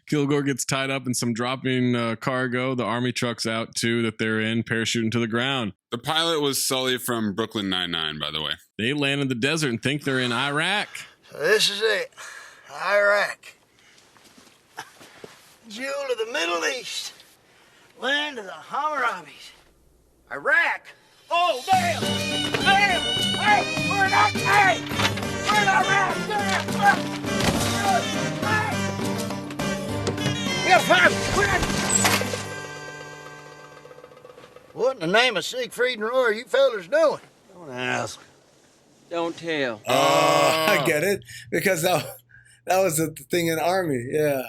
Kilgore gets tied up in some dropping cargo. The army truck's out too that they're in, parachuting to the ground. The pilot was Sully from Brooklyn Nine-Nine, by the way. They land in the desert and think they're in Iraq. So this is it. Iraq. Jewel of the Middle East. Land of the Hammurabis. Iraq? Oh, damn! Damn! Hey, we're not... Hey! We're in Iraq! Damn! We gotta find him! What in the name of Siegfried and Roy are you fellas doing? Don't ask. Don't tell. I get it. Because that was the thing in the Army. Yeah,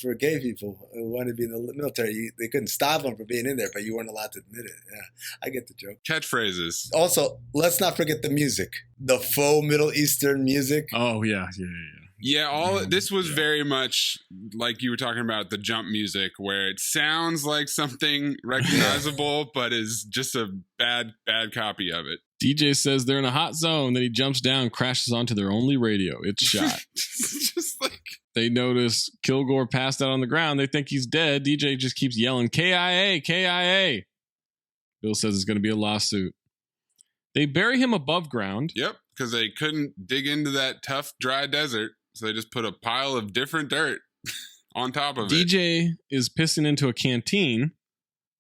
for gay people who wanted to be in the military. They couldn't stop them from being in there, but you weren't allowed to admit it. Yeah, I get the joke. Catchphrases. Also, let's not forget the music. The faux Middle Eastern music. Oh, yeah. Yeah, this was very much like you were talking about the jump music, where it sounds like something recognizable, but is just a bad copy of it. DJ says they're in a hot zone. Then he jumps down, crashes onto their only radio. It's shot. Just like they notice Kilgore passed out on the ground. They think he's dead. DJ just keeps yelling, KIA, KIA. Bill says it's going to be a lawsuit. They bury him above ground. Yep, because they couldn't dig into that tough, dry desert. So they just put a pile of different dirt on top of it. DJ is pissing into a canteen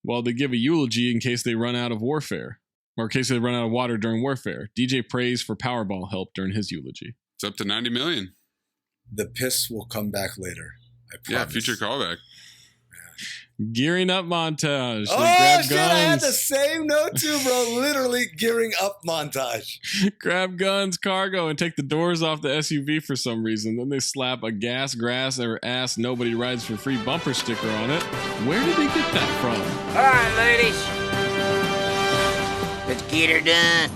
while they give a eulogy in case they run out of warfare. Or in case they run out of water during warfare. DJ prays for Powerball help during his eulogy. It's up to 90 million. The piss will come back later. I promise. Yeah, future callback. Gearing up montage. Oh, grab shit, guns. I had the same note too, bro. Literally gearing up montage. Grab guns, cargo, and take the doors off the SUV for some reason. Then they slap a gas, grass, or ass nobody rides for free bumper sticker on it. Where did they get that from? All right, ladies. Let's get her done.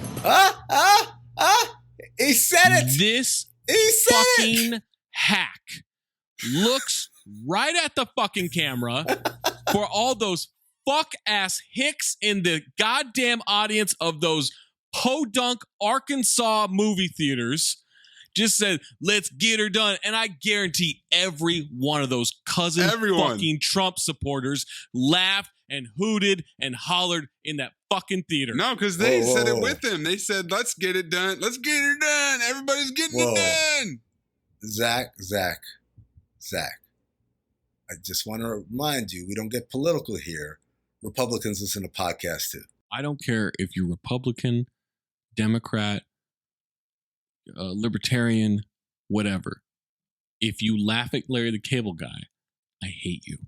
He said it. This fucking hack looks right at the fucking camera for all those fuck ass hicks in the goddamn audience of those podunk Arkansas movie theaters. Just said, let's get her done. And I guarantee every one of those fucking Trump supporters laughed and hooted and hollered in that fucking theater. No, because they said it with him. They said, let's get it done. Let's get her done. Everybody's getting it done. Zach. I just want to remind you, we don't get political here. Republicans listen to podcasts too. I don't care if you're Republican, Democrat, Libertarian, whatever. If you laugh at Larry the Cable Guy, I hate you.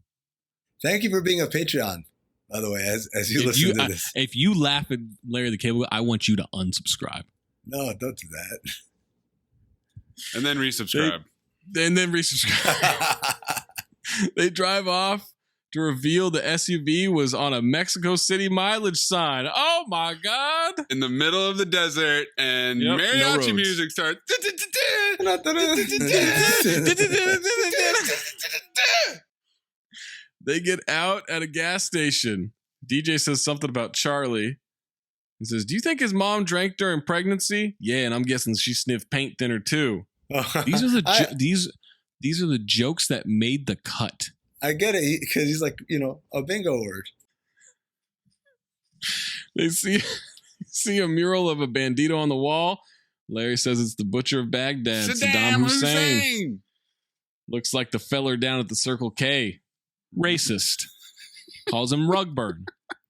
Thank you for being a Patreon, by the way, as you listen to this. If you laugh at Larry the Cable Guy, I want you to unsubscribe. No, don't do that. And then resubscribe. They drive off to reveal the SUV was on a Mexico City mileage sign. Oh my God. In the middle of the desert, and mariachi music starts. They get out at a gas station. DJ says something about Charlie. He says, do you think his mom drank during pregnancy? Yeah, and I'm guessing she sniffed paint thinner too. These are the jokes that made the cut. I get it, because he's like, a bingo word. They see a mural of a bandito on the wall. Larry says it's the butcher of Baghdad, Saddam Hussein. Looks like the feller down at the Circle K. Racist. Calls him Rugburn.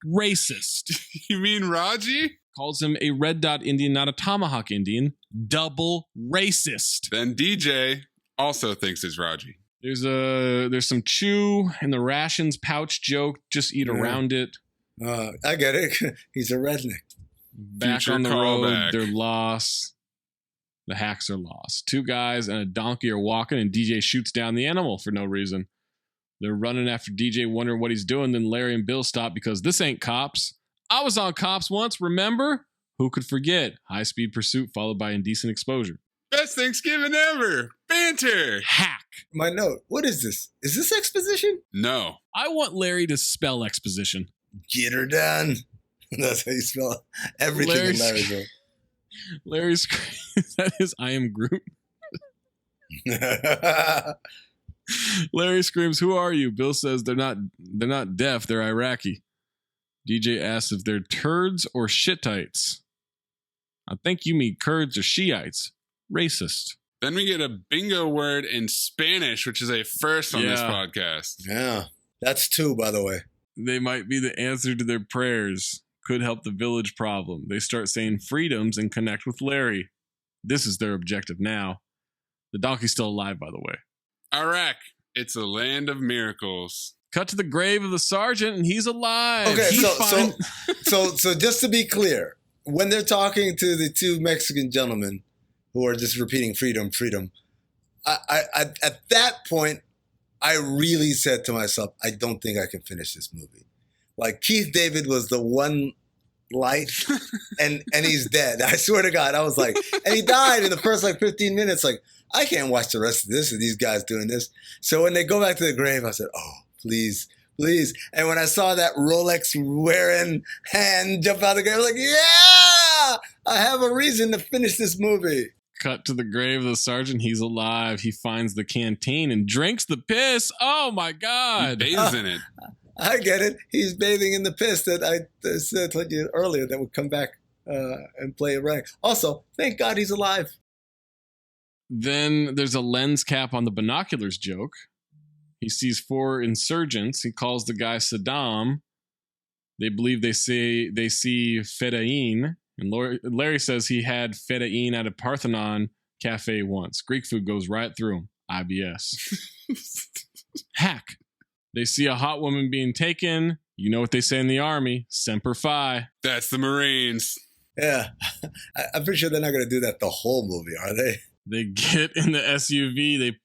Racist. You mean Raji? Calls him a red dot Indian, not a tomahawk Indian. Double racist. Then DJ also thinks it's Raji. There's some chew in the rations pouch joke. Just eat around it. I get it. He's a redneck. Back on the road, they're lost. The hacks are lost. Two guys and a donkey are walking, and DJ shoots down the animal for no reason. They're running after DJ, wondering what he's doing. Then Larry and Bill stop because this ain't Cops. I was on Cops once, remember? Who could forget? High-speed pursuit followed by indecent exposure. Best Thanksgiving ever. Banter. Hack. My note. What is this? Is this exposition? No. I want Larry to spell exposition. Get her done. That's how you spell everything in Larry's wrote. Larry screams. That is I am Groot. Larry screams, who are you? Bill says they're not deaf, they're Iraqi. DJ asks if they're turds or shitites. I think you mean Kurds or Shiites. Racist. Then we get a bingo word in Spanish, which is a first on this podcast. Yeah. That's two, by the way. They might be the answer to their prayers. Could help the village problem. They start saying freedoms and connect with Larry. This is their objective now. The donkey's still alive, by the way. Iraq. It's a land of miracles. Cut to the grave of the sergeant, and he's alive. Okay, so just to be clear, when they're talking to the two Mexican gentlemen who are just repeating freedom, I at that point, I really said to myself, I don't think I can finish this movie. Like Keith David was the one light, and he's dead. I swear to God, I was like, and he died in the first 15 minutes. Like, I can't watch the rest of this and these guys doing this. So when they go back to the grave, I said, oh, please. And when I saw that Rolex wearing hand jump out of the grave, I was like, yeah, I have a reason to finish this movie. Cut to the grave of the sergeant. He's alive. He finds the canteen and drinks the piss. Oh my God. He bathes in it. I get it. He's bathing in the piss that I said to you earlier that would come back and play a rank. Also, thank God he's alive. Then there's a lens cap on the binoculars joke. He sees 4 insurgents. He calls the guy Saddam. They believe they see fedayeen. And Larry says he had fedayeen at a Parthenon cafe once. Greek food goes right through him. IBS. Hack. They see a hot woman being taken. You know what they say in the Army. Semper Fi. That's the Marines. Yeah. I'm pretty sure they're not going to do that the whole movie, are they? They get in the SUV.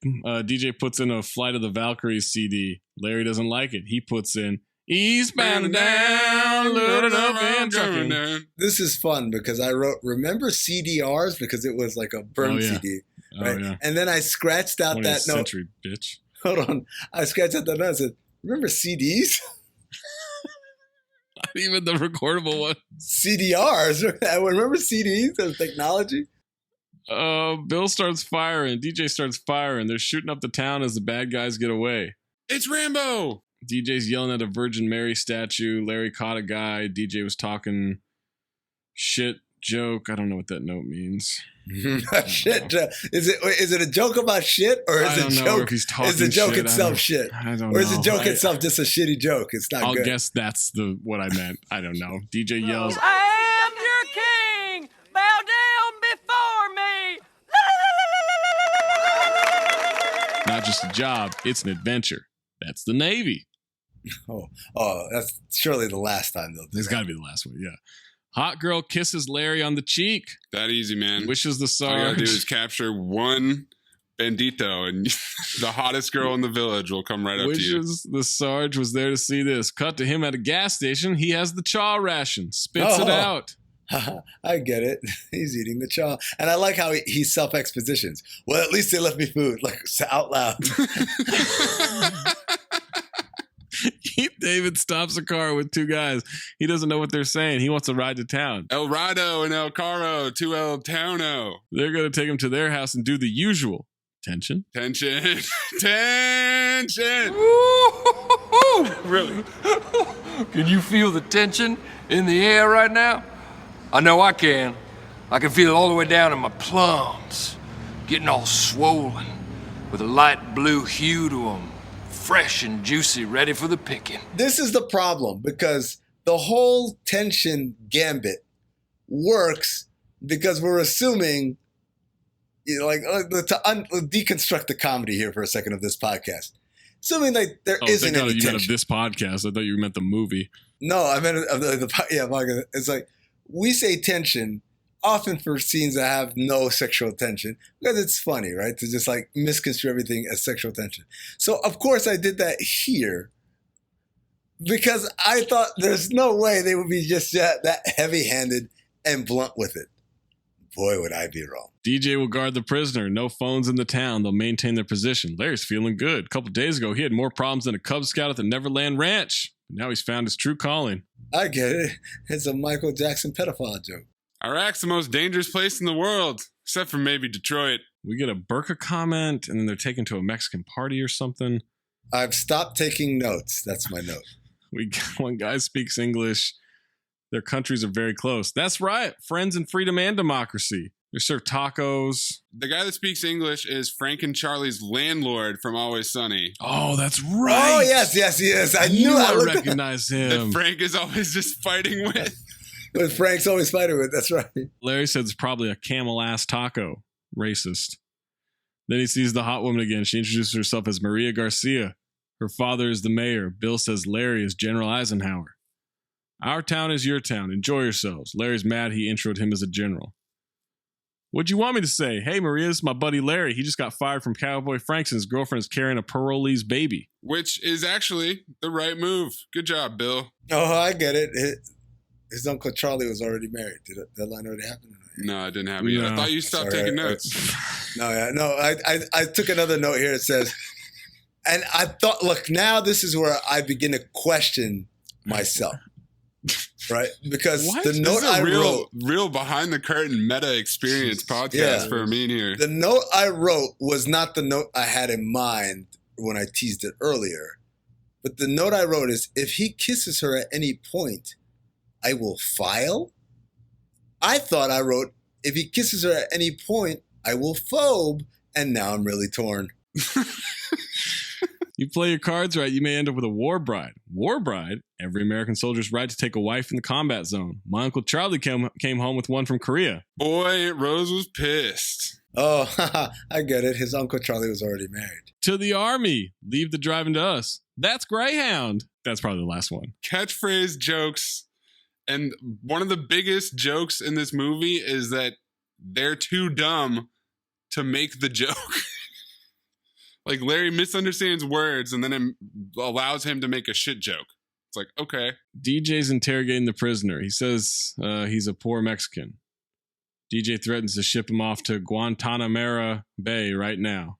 DJ puts in a Flight of the Valkyries CD. Larry doesn't like it. He puts in Eastbound and Down, loaded up and trucking. This is fun because I wrote, remember CDRs? Because it was like a burn CD. Right? Yeah. And then I scratched out 20th that note. century, bitch. Hold on. I scratched out that note and said, remember CDs? Not even the recordable one. CDRs. I remember CDs as technology. Bill starts firing. DJ starts firing. They're shooting up the town as the bad guys get away. It's Rambo. DJ's yelling at a Virgin Mary statue. Larry caught a guy. DJ was talking shit joke. I don't know what that note means. Shit joke. Is it a joke about shit or is it joke? Is the joke itself shit? I don't know. Or is the joke itself just a shitty joke? It's not good. I'll guess that's what I meant. I don't know. DJ yells, I am your king. Bow down before me. not just a job, it's an adventure. That's the Navy. Oh, that's surely the last time they'll do It's got to be the last one, yeah. Hot girl kisses Larry on the cheek. That easy, man. Wishes the Sarge. All you gotta do is capture one bandito, and the hottest girl in the village will come right up to you. Wishes the Sarge was there to see this. Cut to him at a gas station. He has the chaw ration. Spits it out. I get it. He's eating the chaw. And I like how he self-expositions. Well, at least they left me food, like out loud. Keith David stops a car with 2 guys. He doesn't know what they're saying. He wants a ride to town. El Rado and El Caro to El Towno. They're going to take him to their house and do the usual. Tension. Tension. Really? Can you feel the tension in the air right now? I know I can. I can feel it all the way down in my plums, getting all swollen with a light blue hue to them. Fresh and juicy, ready for the picking. This is the problem because the whole tension gambit works because we're assuming, deconstruct the comedy here for a second of this podcast. Assuming like there isn't any tension. You meant of this podcast. I thought you meant the movie. No, I meant of the podcast. It's like we say tension often for scenes that have no sexual tension because it's funny, right? To just like misconstrue everything as sexual tension. So of course I did that here because I thought there's no way they would be just that heavy-handed and blunt with it. Boy, would I be wrong. DJ will guard the prisoner. No phones in the town. They'll maintain their position. Larry's feeling good. A couple days ago, he had more problems than a Cub Scout at the Neverland Ranch. Now he's found his true calling. I get it. It's a Michael Jackson pedophile joke. Iraq's the most dangerous place in the world, except for maybe Detroit. We get a burqa comment, and then they're taken to a Mexican party or something. I've stopped taking notes. That's my note. One guy speaks English. Their countries are very close. That's right. Friends in freedom and democracy. They serve tacos. The guy that speaks English is Frank and Charlie's landlord from Always Sunny. Oh, that's right. Oh, yes, he is. I knew I recognized him. That Frank is always just fighting with. But Frank's always fighting with, that's right. Larry said it's probably a camel-ass taco. Racist. Then he sees the hot woman again. She introduces herself as Maria Garcia. Her father is the mayor. Bill says Larry is General Eisenhower. Our town is your town. Enjoy yourselves. Larry's mad he introed him as a general. What'd you want me to say? Hey, Maria, this is my buddy Larry. He just got fired from Cowboy Frank's and his girlfriend is carrying a parolee's baby. Which is actually the right move. Good job, Bill. Oh, I get it. His Uncle Charlie was already married. Did that line already happen? No, it didn't happen yet. I thought you stopped taking notes. I took another note here. It says, and I thought, look, now this is where I begin to question myself, right? Because What? the This note is a I real wrote, behind the curtain meta experience podcast Yeah. for me here. the note I wrote was not the note I had in mind when I teased it earlier. But the note I wrote is, if he kisses her at any point, I will file. I thought I wrote, if he kisses her at any point, I will phobe. And now I'm really torn. You play your cards right, you may end up with a war bride. War bride? Every American soldier's right to take a wife in the combat zone. My Uncle Charlie came home with one from Korea. Boy, Rose was pissed. Oh, I get it. His Uncle Charlie was already married. To the army. Leave the driving to us. That's Greyhound. That's probably the last one. Catchphrase jokes. And one of the biggest jokes in this movie is that they're too dumb to make the joke. Like, Larry misunderstands words and then it allows him to make a shit joke. It's like, okay. DJ's interrogating the prisoner. He says he's a poor Mexican. DJ threatens to ship him off to Guantanamo Bay right now.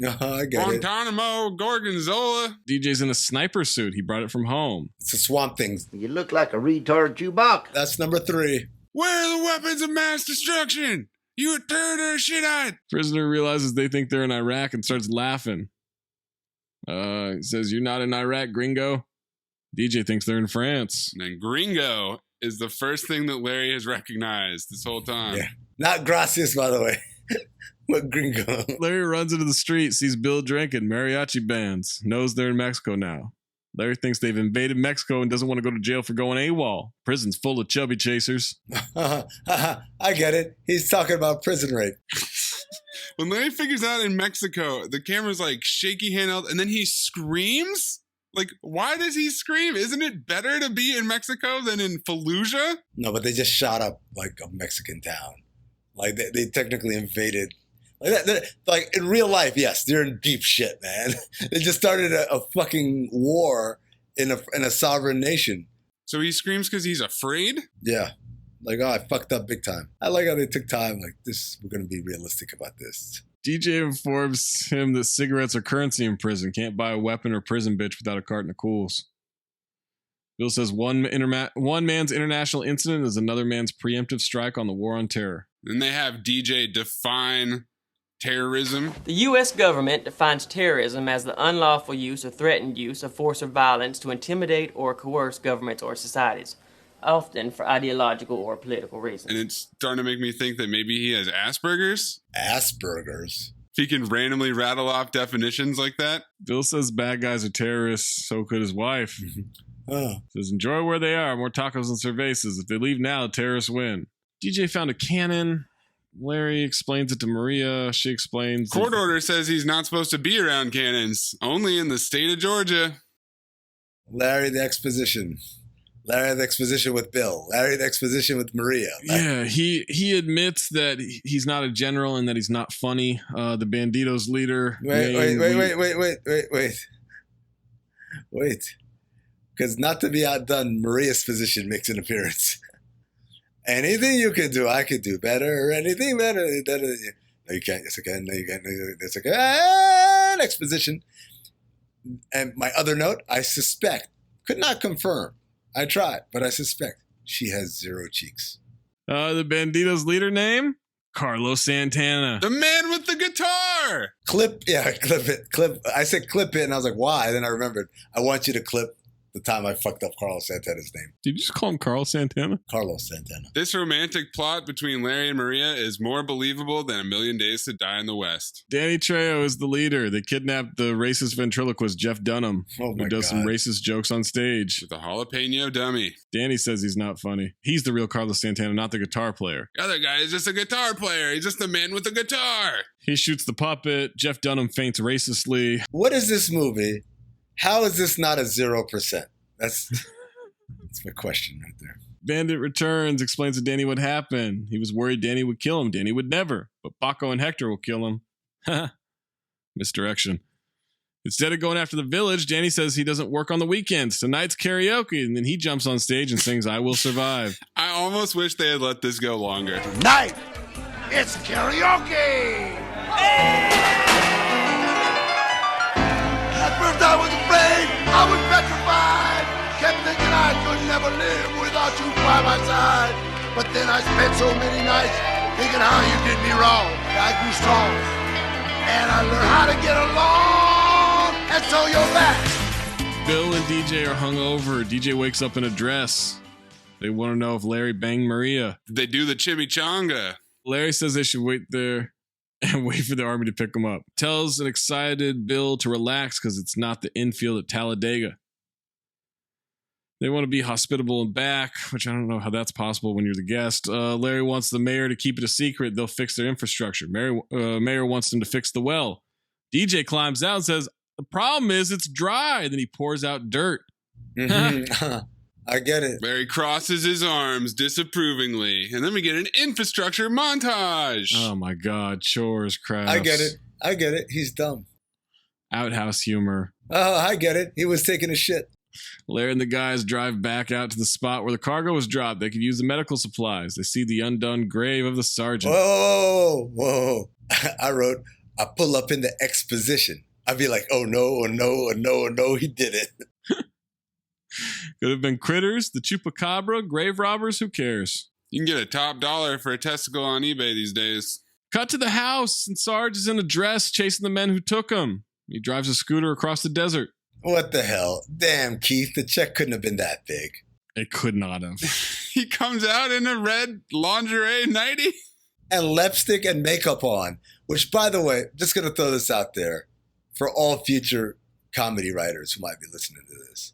I get it. Guantanamo, Gorgonzola. DJ's in a sniper suit. He brought it from home. It's a Swamp Thing. You look like a retard Chewbacca. That's number 3. Where are the weapons of mass destruction? You turned her shit-eyed. Prisoner realizes they think they're in Iraq and starts laughing. He says, "You're not in Iraq, gringo." DJ thinks they're in France. And then gringo is the first thing that Larry has recognized this whole time. Yeah. Not gracias, by the way. But gringo. Larry runs into the street, sees Bill drinking, mariachi bands, knows they're in Mexico now. Larry thinks they've invaded Mexico and doesn't want to go to jail for going AWOL. Prison's full of chubby chasers. I get it. He's talking about prison rape. When Larry figures out in Mexico, the camera's like shaky handheld, and then he screams? Like, why does he scream? Isn't it better to be in Mexico than in Fallujah? No, but they just shot up like a Mexican town. Like they technically invaded. Like in real life, yes, they're in deep shit, man. They just started a fucking war in a sovereign nation. So he screams because he's afraid? Yeah. Like, oh, I fucked up big time. I like how they took time. Like, we're going to be realistic about this. DJ informs him that cigarettes are currency in prison. Can't buy a weapon or prison bitch without a carton of Cools. Bill says one man's international incident is another man's preemptive strike on the war on terror. Then they have DJ define terrorism. The U.S. government defines terrorism as the unlawful use or threatened use of force or violence to intimidate or coerce governments or societies, often for ideological or political reasons. And it's starting to make me think that maybe he has Asperger's. Asperger's? If he can randomly rattle off definitions like that. Bill says bad guys are terrorists, so could his wife. Says enjoy where they are, more tacos and cervezas. If they leave now, the terrorists win. DJ found a cannon. Larry explains it to Maria. She explains. Court order says he's not supposed to be around cannons. Only in the state of Georgia. Larry the exposition. Larry the exposition with Bill. Larry the exposition with Maria. Yeah, he admits that he's not a general and that he's not funny. The Banditos leader. Wait. Because not to be outdone, Maria's position makes an appearance. Anything you can do, I could do better. Anything better than you. No, you can't. Yes, I can. No, you can't. No, that's okay. And exposition. And my other note, I suspect, could not confirm. I tried, but I suspect she has 0 cheeks. The Banditos leader name? Carlos Santana. The man with the guitar. Clip it. I said clip it, and I was like, why? Then I remembered, I want you to clip the time I fucked up Carlos Santana's name. Did you just call him Carlos Santana? Carlos Santana. This romantic plot between Larry and Maria is more believable than A Million Days to Die in the West. Danny Trejo is the leader. They kidnapped the racist ventriloquist Jeff Dunham, who does some racist jokes on stage. With a jalapeno dummy. Danny says he's not funny. He's the real Carlos Santana, not the guitar player. The other guy is just a guitar player. He's just the man with the guitar. He shoots the puppet. Jeff Dunham faints racistly. What is this movie? How is this not a 0%? That's my question right there. Bandit returns, explains to Danny what happened. He was worried Danny would kill him. Danny would never, but Paco and Hector will kill him. Misdirection. Instead of going after the village, Danny says he doesn't work on the weekends. Tonight's karaoke, and then he jumps on stage and sings I Will Survive. I almost wish they had let this go longer. Tonight, It's karaoke! At first I was afraid, I was petrified. Kept thinking I could never live without you by my side. But then I spent so many nights thinking how you did me wrong. I grew strong, and I learned how to get along. And so you're back. Bill and DJ are hungover. DJ wakes up in a dress. They want to know if Larry banged Maria. They do the chimichanga. Larry says they should wait there and wait for the army to pick them up. Tells an excited Bill to relax because it's not the infield at Talladega. They want to be hospitable and back, which I don't know how that's possible when you're the guest. Larry wants the mayor to keep it a secret. They'll fix their infrastructure. Mayor wants them to fix the well. DJ climbs out and says, the problem is it's dry. Then he pours out dirt. Mm-hmm. I get it. Larry crosses his arms disapprovingly, and then we get an infrastructure montage. Oh my God, chores, crafts. I get it. He's dumb. Outhouse humor. Oh, I get it. He was taking a shit. Larry and the guys drive back out to the spot where the cargo was dropped. They could use the medical supplies. They see the undone grave of the sergeant. Whoa. I wrote, I pull up in the exposition. I'd be like, oh no, he did it. Could have been critters, the chupacabra, grave robbers, who cares? You can get a top dollar for a testicle on eBay these days. Cut to the house, and Sarge is in a dress chasing the men who took him. He drives a scooter across the desert. What the hell? Damn, Keith, the check couldn't have been that big. It could not have. He comes out in a red lingerie nightie. And lipstick and makeup on, which, by the way, just going to throw this out there for all future comedy writers who might be listening to this.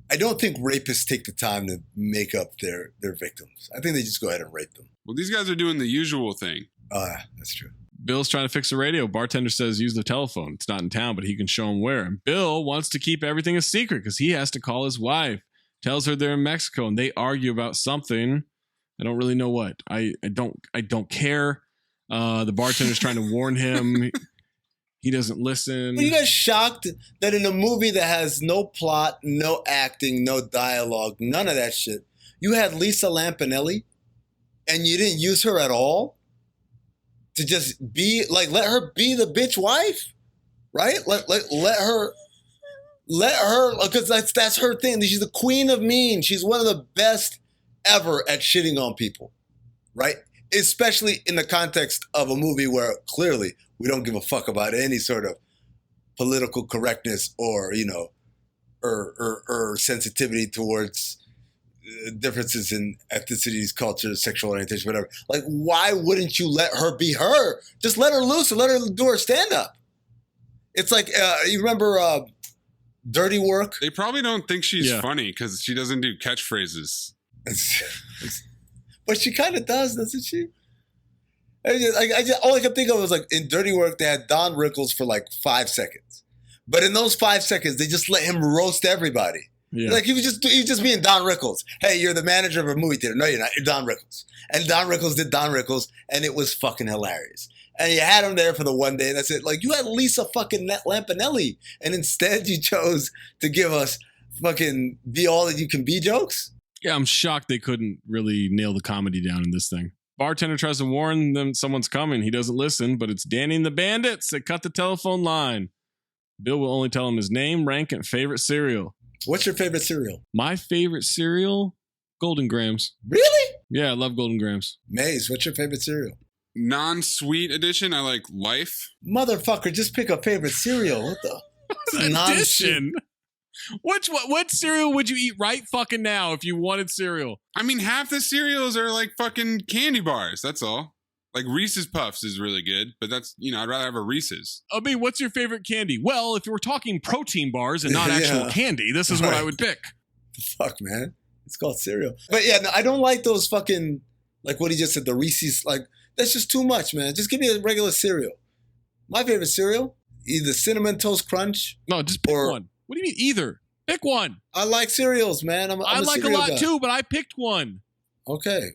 I don't think rapists take the time to make up their victims. I think they just go ahead and rape them. Well, these guys are doing the usual thing. That's true. Bill's trying to fix the radio. Bartender says use the telephone. It's not in town, but he can show him where. And Bill wants to keep everything a secret because he has to call his wife. Tells her they're in Mexico, and they argue about something. I don't really know what. I don't care. The bartender's trying to warn him. He doesn't listen. Are you guys shocked that in a movie that has no plot, no acting, no dialogue, none of that shit, you had Lisa Lampanelli and you didn't use her at all? To just be like, let her be the bitch wife, right? Let her, because that's her thing. She's the queen of mean. She's one of the best ever at shitting on people, right? Especially in the context of a movie where clearly we don't give a fuck about any sort of political correctness or, or sensitivity towards differences in ethnicities, cultures, sexual orientation, whatever. Like, why wouldn't you let her be her? Just let her loose and let her do her stand-up. It's like, you remember Dirty Work? They probably don't think she's funny because she doesn't do catchphrases. But she kind of does, doesn't she? All I could think of was like in Dirty Work, they had Don Rickles for like 5 seconds. But in those 5 seconds, they just let him roast everybody. Yeah. Like he was just being Don Rickles. Hey, you're the manager of a movie theater. No, you're not. You're Don Rickles. And Don Rickles did Don Rickles, and it was fucking hilarious. And you had him there for the one day, and that's it. Like, you had Lisa fucking Lampanelli, and instead you chose to give us fucking be all that you can be jokes? Yeah, I'm shocked they couldn't really nail the comedy down in this thing. Bartender tries to warn them someone's coming. He doesn't listen, but it's Danny and the Bandits that cut the telephone line. Bill will only tell him his name, rank, and favorite cereal. What's your favorite cereal? My favorite cereal? Golden Grahams. Really? Yeah, I love Golden Grahams. Maze, what's your favorite cereal? Non-sweet edition, I like Life. Motherfucker, just pick a favorite cereal. What the? Edition? What cereal would you eat right fucking now if you wanted cereal? I mean, half the cereals are like fucking candy bars. That's all. Like Reese's Puffs is really good, but that's, I'd rather have a Reese's. I mean, what's your favorite candy? Well, if you were talking protein bars and not actual candy, this is what I would pick. Fuck, man. It's called cereal. But yeah, no, I don't like those fucking, like what he just said, the Reese's, like, that's just too much, man. Just give me a regular cereal. My favorite cereal, either Cinnamon Toast Crunch. No, just pick one. What do you mean either? Pick one. I like cereals, man. I like a lot too, but I picked one. Okay.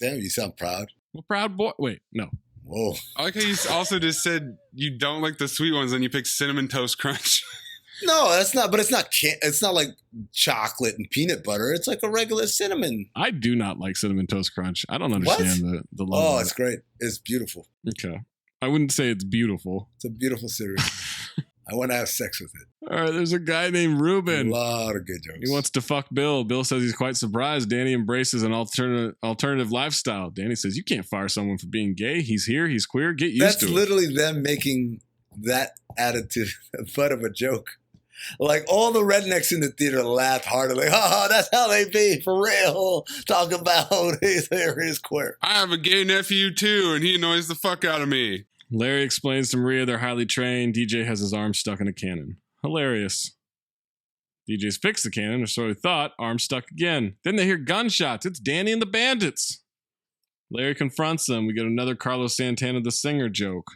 Damn, you sound proud. I'm a proud boy. Wait, no. Whoa. I like how you also just said you don't like the sweet ones and you picked Cinnamon Toast Crunch. No, that's not. But it's not. It's not like chocolate and peanut butter. It's like a regular cinnamon. I do not like Cinnamon Toast Crunch. I don't understand the love. Oh, of it's it. great. It's beautiful. Okay. I wouldn't say it's beautiful. It's a beautiful cereal. I want to have sex with it. All right, there's a guy named Ruben. A lot of good jokes. He wants to fuck Bill. Bill says he's quite surprised Danny embraces an alternative lifestyle. Danny says, you can't fire someone for being gay. He's here. He's queer. Get used to it. That's literally them making that attitude a butt of a joke. Like all the rednecks in the theater laughed heartily. Oh, that's how they be for real. Talk about he's queer. I have a gay nephew too, and he annoys the fuck out of me. Larry explains to Maria they're highly trained. DJ has his arm stuck in a cannon. Hilarious. DJ's fixed the cannon, or so he thought. Arm stuck again. Then they hear gunshots. It's Danny and the bandits. Larry confronts them. We get another Carlos Santana the singer joke.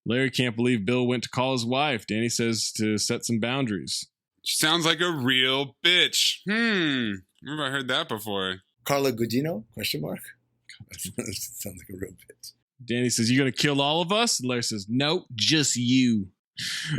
Larry can't believe Bill went to call his wife. Danny says to set some boundaries. She sounds like a real bitch. Remember I heard that before. Carla Gugino? Question mark. Sounds like a real bitch. Danny says, you gonna kill all of us? And Larry says, nope, just you.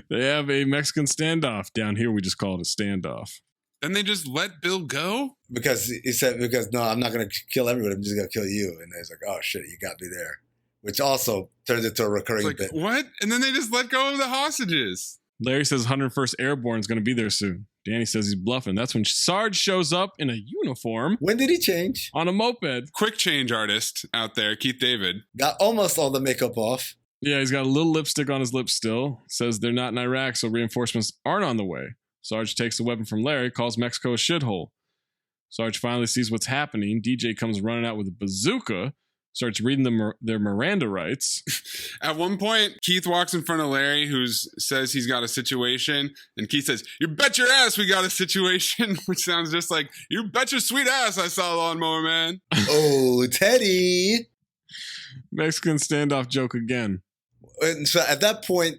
They have a Mexican standoff. Down here, we just call it a standoff. Then they just let Bill go? Because he said, no, I'm not going to kill everybody. I'm just going to kill you. And he's like, oh, shit, you got me there. Which also turns into a recurring bit. What? And then they just let go of the hostages. Larry says 101st Airborne is going to be there soon. Danny says he's bluffing. That's when Sarge shows up in a uniform. When did he change? On a moped. Quick change artist out there, Keith David. Got almost all the makeup off. Yeah, he's got a little lipstick on his lips still. Says they're not in Iraq, so reinforcements aren't on the way. Sarge takes the weapon from Larry, calls Mexico a shithole. Sarge finally sees what's happening. DJ comes running out with a bazooka, starts reading them their Miranda rights. At one point, Keith walks in front of Larry, who says he's got a situation, and Keith says, you bet your ass we got a situation, which sounds just like, you bet your sweet ass I saw a lawnmower man. Oh, Teddy. Mexican standoff joke again. And so at that point,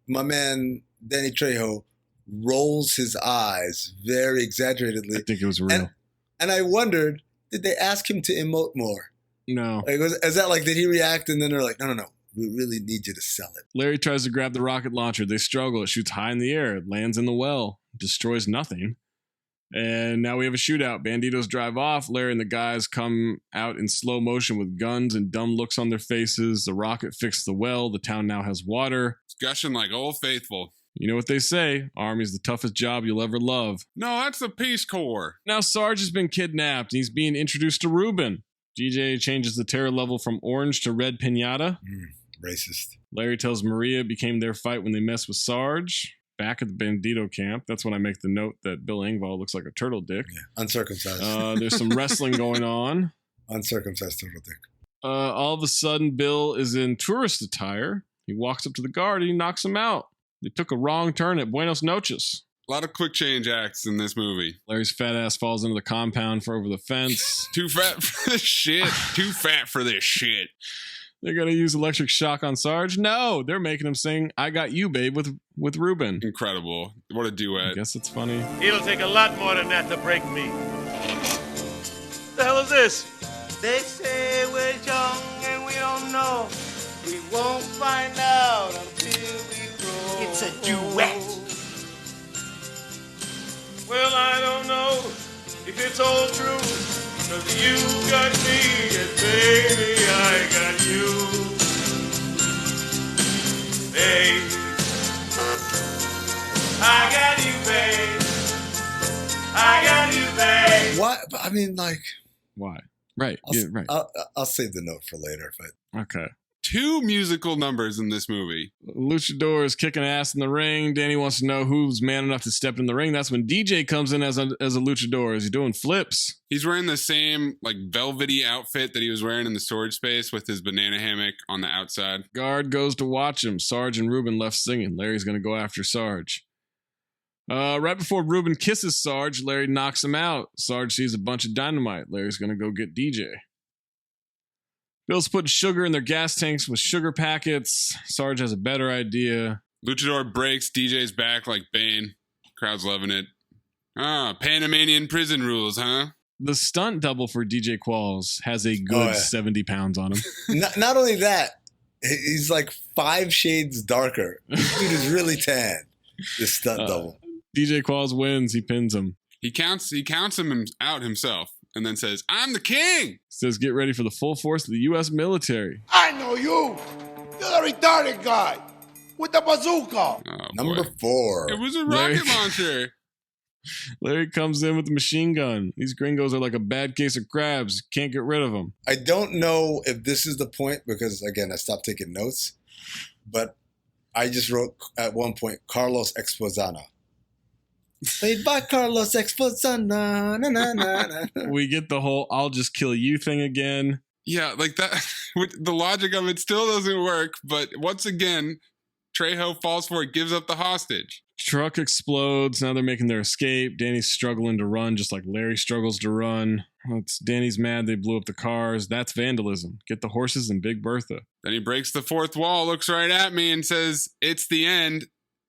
my man, Danny Trejo, rolls his eyes very exaggeratedly. I think it was real. And I wondered, did they ask him to emote more? No. Like, is that like, did he react and then they're like, no, we really need you to sell it. Larry tries to grab the rocket launcher. They struggle. It shoots high in the air. It lands in the well. Destroys nothing. And now we have a shootout. Banditos drive off. Larry and the guys come out in slow motion with guns and dumb looks on their faces. The rocket fixed the well. The town now has water. It's gushing like Old Faithful. You know what they say, Army's the toughest job you'll ever love. No, that's the Peace Corps. Now Sarge has been kidnapped and he's being introduced to Ruben. DJ changes the terror level from orange to red pinata. Racist. Larry tells Maria it became their fight when they messed with Sarge. Back at the Bandito camp, that's when I make the note that Bill Engvall looks like a turtle dick. Yeah, uncircumcised. There's some wrestling going on. Uncircumcised turtle dick. All of a sudden, Bill is in tourist attire. He walks up to the guard and he knocks him out. They took a wrong turn at Buenos Noches. A lot of quick change acts in this movie. Larry's fat ass falls into the compound for over the fence. Too fat for this shit. Too fat for this shit. They're going to use electric shock on Sarge? No, they're making him sing I Got You, Babe, with Ruben. Incredible. What a duet. I guess it's funny. It'll take a lot more than that to break me. The hell is this? They say we're young and we don't know. We won't find out until we grow. It's a duet. Well, I don't know if it's all true. 'Cause you got me and baby, I got you. Babe, I got you, babe. I got you, babe. Why? I mean, like... Why? Right. Right. I'll save the note for later. But okay. 2 musical numbers in this movie. Luchador is kicking ass in the ring. Danny wants to know who's man enough to step in the ring. That's when DJ comes in as a luchador. Is he doing flips? He's wearing the same like velvety outfit that he was wearing in the storage space with his banana hammock on the outside. Guard goes to watch him. Sarge and Ruben left singing. Larry's going to go after Sarge. Right before Ruben kisses Sarge, Larry knocks him out. Sarge sees a bunch of dynamite. Larry's going to go get DJ. Bill's putting sugar in their gas tanks with sugar packets. Sarge has a better idea. Luchador breaks DJ's back like Bane. Crowd's loving it. Panamanian prison rules, huh? The stunt double for DJ Qualls has a good 70 pounds on him. Not only that, he's like 5 shades darker. This dude is really tan. The stunt double. DJ Qualls wins. He pins him. He counts him out himself and then says, "I'm the king." Says, get ready for the full force of the U.S. military. I know you. You're the retarded guy with the bazooka. Oh, Number 4. It was a rocket launcher. Larry comes in with the machine gun. These gringos are like a bad case of crabs. Can't get rid of them. I don't know if this is the point because, again, I stopped taking notes. But I just wrote at one point, Carlos Exposana. Played by Carlos Exposana. Na, na, na, na. We get the whole I'll just kill you thing again. Yeah, like that. The logic of it still doesn't work. But once again, Trejo falls for it, gives up the hostage. Truck explodes. Now they're making their escape. Danny's struggling to run just like Larry struggles to run. Danny's mad they blew up the cars. That's vandalism. Get the horses and Big Bertha. Then he breaks the fourth wall, looks right at me and says, "It's the end."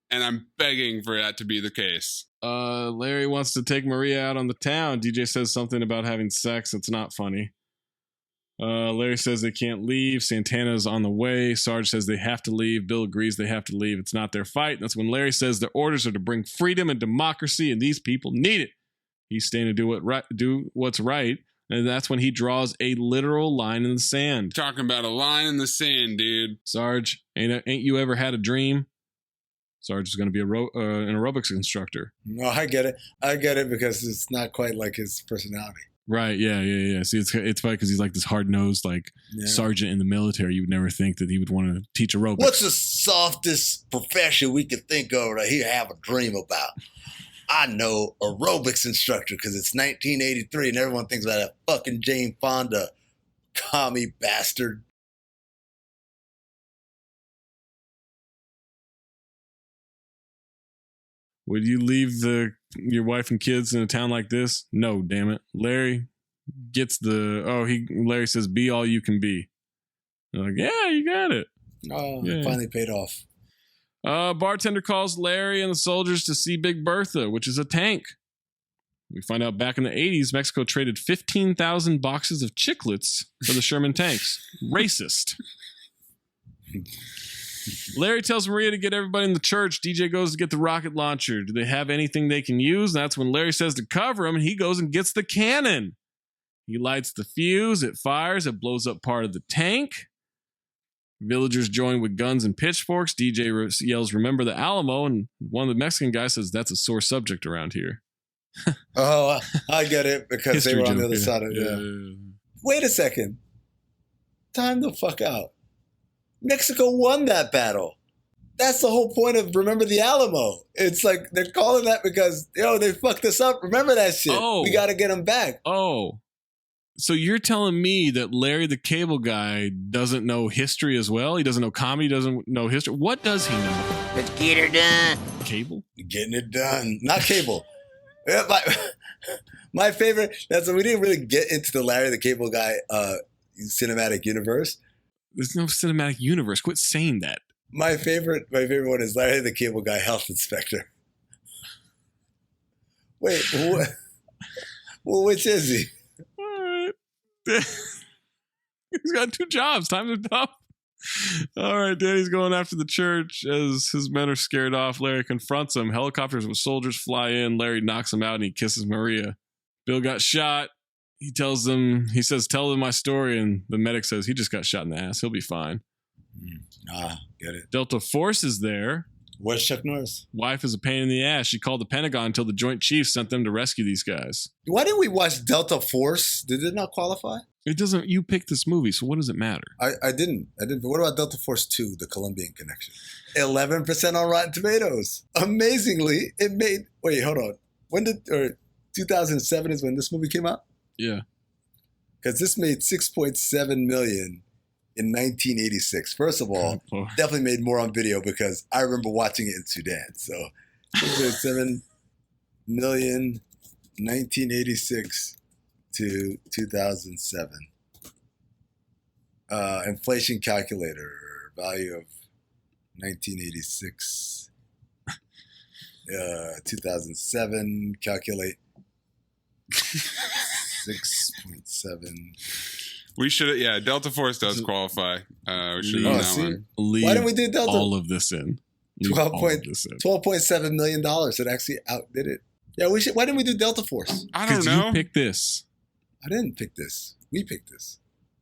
And I'm begging for that to be the case. Larry wants to take Maria out on the town. DJ says something about having sex. It's not funny. Larry says they can't leave. Santana's on the way. Sarge says they have to leave. Bill agrees they have to leave. It's not their fight. That's when Larry says their orders are to bring freedom and democracy, and these people need it. He's staying to do what's right, and that's when he draws a literal line in the sand. Talking about a line in the sand, dude. Sarge, ain't you ever had a dream? Sarge is going to be an aerobics instructor. No, I get it because it's not quite like his personality. Right, yeah. See, it's funny because he's like this hard-nosed, sergeant in the military. You would never think that he would want to teach aerobics. What's the softest profession we could think of that he have a dream about? I know, aerobics instructor, because it's 1983 and everyone thinks about that fucking Jane Fonda commie bastard. Would you leave your wife and kids in a town like this? No, damn it. Larry gets Larry says, be all you can be. They're like, yeah, you got it. Oh, yeah. It finally paid off. Bartender calls Larry and the soldiers to see Big Bertha, which is a tank. We find out back in the 80s, Mexico traded 15,000 boxes of chiclets for the Sherman tanks. Racist. Larry tells Maria to get everybody in the church. DJ goes to get the rocket launcher. Do they have anything they can use? That's when Larry says to cover him, and he goes and gets the cannon. He lights the fuse. It fires. It blows up part of the tank. Villagers join with guns and pitchforks. DJ yells, "Remember the Alamo," and one of the Mexican guys says, "That's a sore subject around here." Oh, I get it because History they were on joke, the other yeah. side of it. Yeah. Wait a second. Time the fuck out. Mexico won that battle. That's the whole point of Remember the Alamo. It's like they're calling that because, they fucked us up. Remember that shit. Oh. We got to get them back. Oh. So you're telling me that Larry the Cable Guy doesn't know history as well? He doesn't know comedy, doesn't know history. What does he know? Let's get her done. Cable? Getting it done. Not cable. My favorite, we didn't really get into the Larry the Cable Guy cinematic universe. There's no cinematic universe. Quit saying that. My favorite one is Larry the Cable Guy health inspector. Wait, well, which is he? All right. He's got 2 jobs. Times are tough. All right, Danny's going after the church as his men are scared off. Larry confronts him. Helicopters with soldiers fly in. Larry knocks him out and he kisses Maria. Bill got shot. He says, tell them my story. And the medic says, he just got shot in the ass. He'll be fine. Get it. Delta Force is there. Where's Chuck Norris? Wife is a pain in the ass. She called the Pentagon until the Joint Chiefs sent them to rescue these guys. Why didn't we watch Delta Force? Did it not qualify? It doesn't. You picked this movie, so what does it matter? I didn't. But what about Delta Force 2, The Colombian Connection? 11% on Rotten Tomatoes. Amazingly, it made... Wait, hold on. 2007 is when this movie came out? Yeah. Because this made $6.7 million in 1986. First of all, definitely made more on video because I remember watching it in Sudan. So $6.7 million, 1986 to 2007. Inflation calculator, value of 1986, 2007, calculate 6.7. We should, Delta Force does qualify. We should have done that one. Leave Why didn't we do Delta? all of this in. $12.7 million. It actually outdid it. Yeah, we should. Why didn't we do Delta Force? I don't know. You picked this. I didn't pick this. We picked this.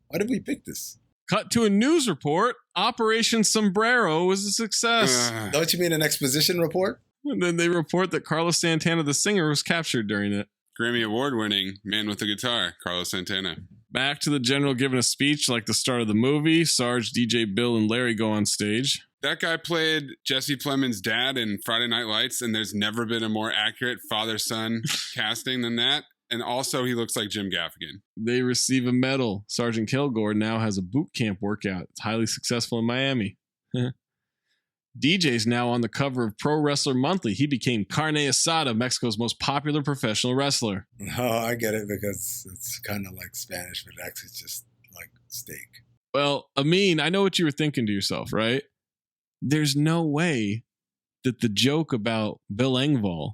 Why did we pick this? Cut to a news report. Operation Sombrero was a success. Don't you mean an exposition report? And then they report that Carlos Santana, the singer, was captured during it. Grammy Award-winning man with a guitar, Carlos Santana. Back to the general giving a speech like the start of the movie. Sarge, DJ, Bill, and Larry go on stage. That guy played Jesse Plemons' dad in Friday Night Lights, and there's never been a more accurate father-son casting than that. And also, he looks like Jim Gaffigan. They receive a medal. Sergeant Kilgore now has a boot camp workout. It's highly successful in Miami. DJ's now on the cover of Pro Wrestler Monthly. He became Carne Asada, Mexico's most popular professional wrestler. Oh, I get it, because it's kind of like Spanish, but actually it's just like steak. Well, Amin, I know what you were thinking to yourself, right? There's no way that the joke about Bill Engvall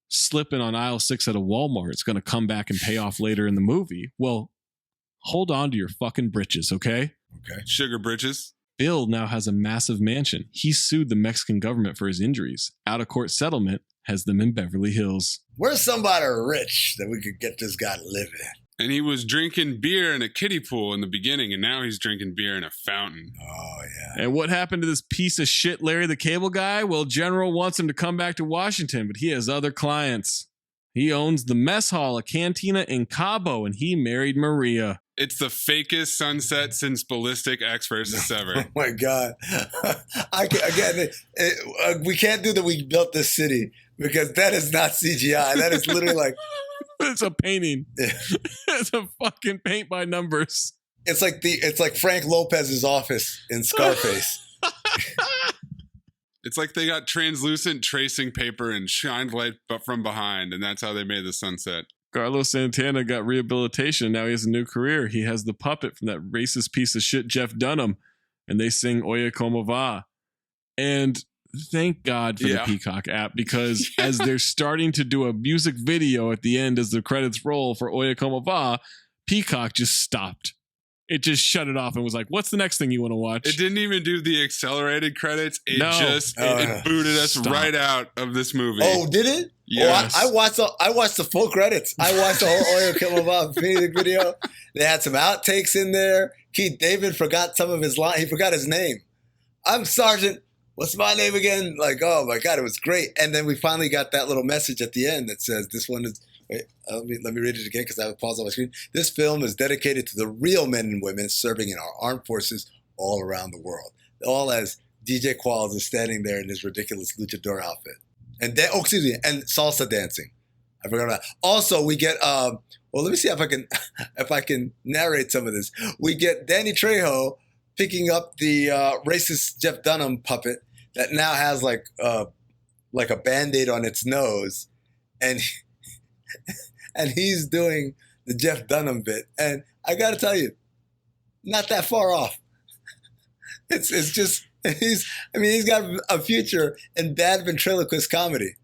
slipping on aisle 6 at a Walmart is going to come back and pay off later in the movie. Well, hold on to your fucking britches, okay? Okay. Sugar britches. Bill now has a massive mansion. He sued the Mexican government for his injuries. Out-of-court settlement has them in Beverly Hills. Where's somebody rich that we could get this guy to live in? And he was drinking beer in a kiddie pool in the beginning, and now he's drinking beer in a fountain. Oh, yeah. And what happened to this piece of shit Larry the Cable Guy? Well, General wants him to come back to Washington, but he has other clients. He owns the mess hall, a cantina in Cabo, and he married Maria. It's the fakest sunset since Ballistic X versus ever. Oh, my God. We can't do that. We built this city, because that is not CGI. That is literally like... It's a painting. Yeah. It's a fucking paint by numbers. It's like Frank Lopez's office in Scarface. It's like they got translucent tracing paper and shined light from behind, and that's how they made the sunset. Carlos Santana got rehabilitation. Now he has a new career. He has the puppet from that racist piece of shit Jeff Dunham, and they sing Oye Como Va. And thank God for the Peacock app, because as they're starting to do a music video at the end as the credits roll for Oye Como Va, Peacock just stopped. It just shut it off and was like, what's the next thing you want to watch? It didn't even do the accelerated credits. It it booted us right out of this movie. Oh, did it? Yes. Oh, I watched the full credits. I watched the whole Oye Como Va music video. They had some outtakes in there. Keith David forgot some of his line. He forgot his name. I'm Sergeant. What's my name again? Like, oh my God, it was great. And then we finally got that little message at the end that says, this one is, wait, let me read it again, because I have a pause on my screen. This film is dedicated to the real men and women serving in our armed forces all around the world. All as DJ Qualls is standing there in his ridiculous luchador outfit. And and salsa dancing. I forgot about that. Also, we get, well, let me see if I can narrate some of this. We get Danny Trejo picking up the racist Jeff Dunham puppet that now has like a Band-Aid on its nose, and he's doing the Jeff Dunham bit. And I got to tell you, not that far off. It's just, he's got a future in bad ventriloquist comedy.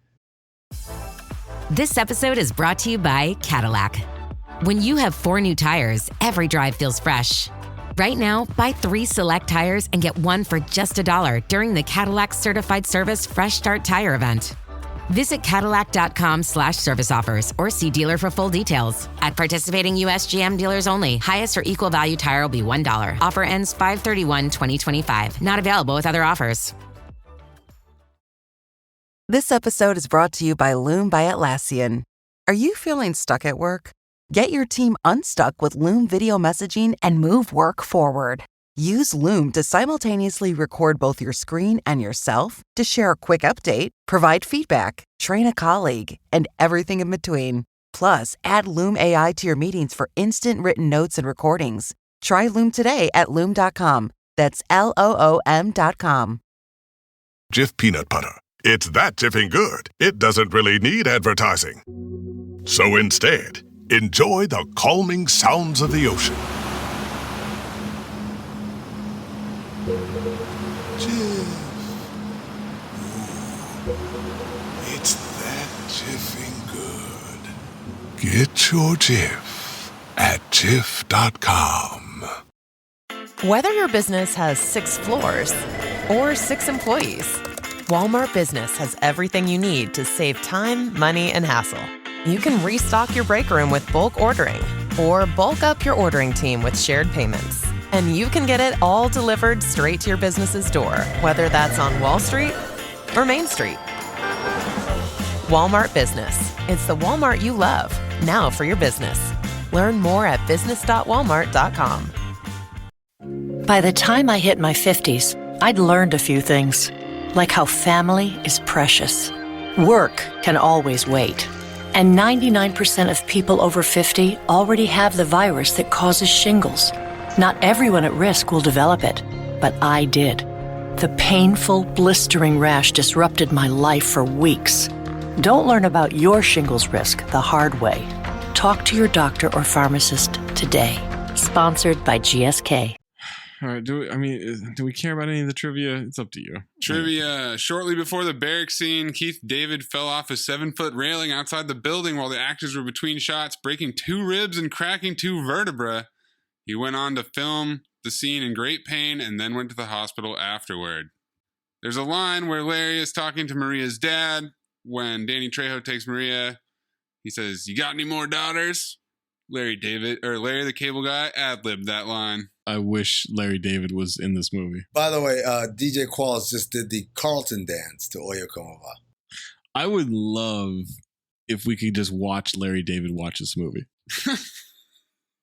This episode is brought to you by Cadillac. When you have 4 new tires, every drive feels fresh. Right now, buy 3 select tires and get 1 for just $1 during the Cadillac Certified Service Fresh Start Tire event. Visit Cadillac.com/service offers or see dealer for full details. At participating U.S. GM dealers only. Highest or equal value tire will be $1. Offer ends 5/31/2025. Not available with other offers. This episode is brought to you by Loom by Atlassian. Are you feeling stuck at work? Get your team unstuck with Loom video messaging and move work forward. Use Loom to simultaneously record both your screen and yourself, to share a quick update, provide feedback, train a colleague, and everything in between. Plus, add Loom AI to your meetings for instant written notes and recordings. Try Loom today at Loom.com. That's LOOM.com. Jif peanut butter. It's that jiffing good, it doesn't really need advertising. So instead, enjoy the calming sounds of the ocean. Jif. Ooh, it's that jiffing good. Get your Jif at Jif.com. Whether your business has 6 floors or 6 employees, Walmart Business has everything you need to save time, money, and hassle. You can restock your break room with bulk ordering or bulk up your ordering team with shared payments. And you can get it all delivered straight to your business's door, whether that's on Wall Street or Main Street. Walmart Business. It's the Walmart you love, now for your business. Learn more at business.walmart.com. By the time I hit my 50s, I'd learned a few things, like how family is precious. Work can always wait. And 99% of people over 50 already have the virus that causes shingles. Not everyone at risk will develop it, but I did. The painful, blistering rash disrupted my life for weeks. Don't learn about your shingles risk the hard way. Talk to your doctor or pharmacist today. Sponsored by GSK. All right, do we care about any of the trivia? It's up to you. Trivia. Shortly before the barracks scene, Keith David fell off a 7-foot railing outside the building while the actors were between shots, breaking 2 ribs and cracking 2 vertebrae. He went on to film the scene in great pain and then went to the hospital afterward. There's a line where Larry is talking to Maria's dad. When Danny Trejo takes Maria, he says, "You got any more daughters?" Larry the Cable Guy ad-libbed that line. I wish Larry David was in this movie. By the way, DJ Qualls just did the Carlton dance to Oye Como Va. I would love if we could just watch Larry David watch this movie.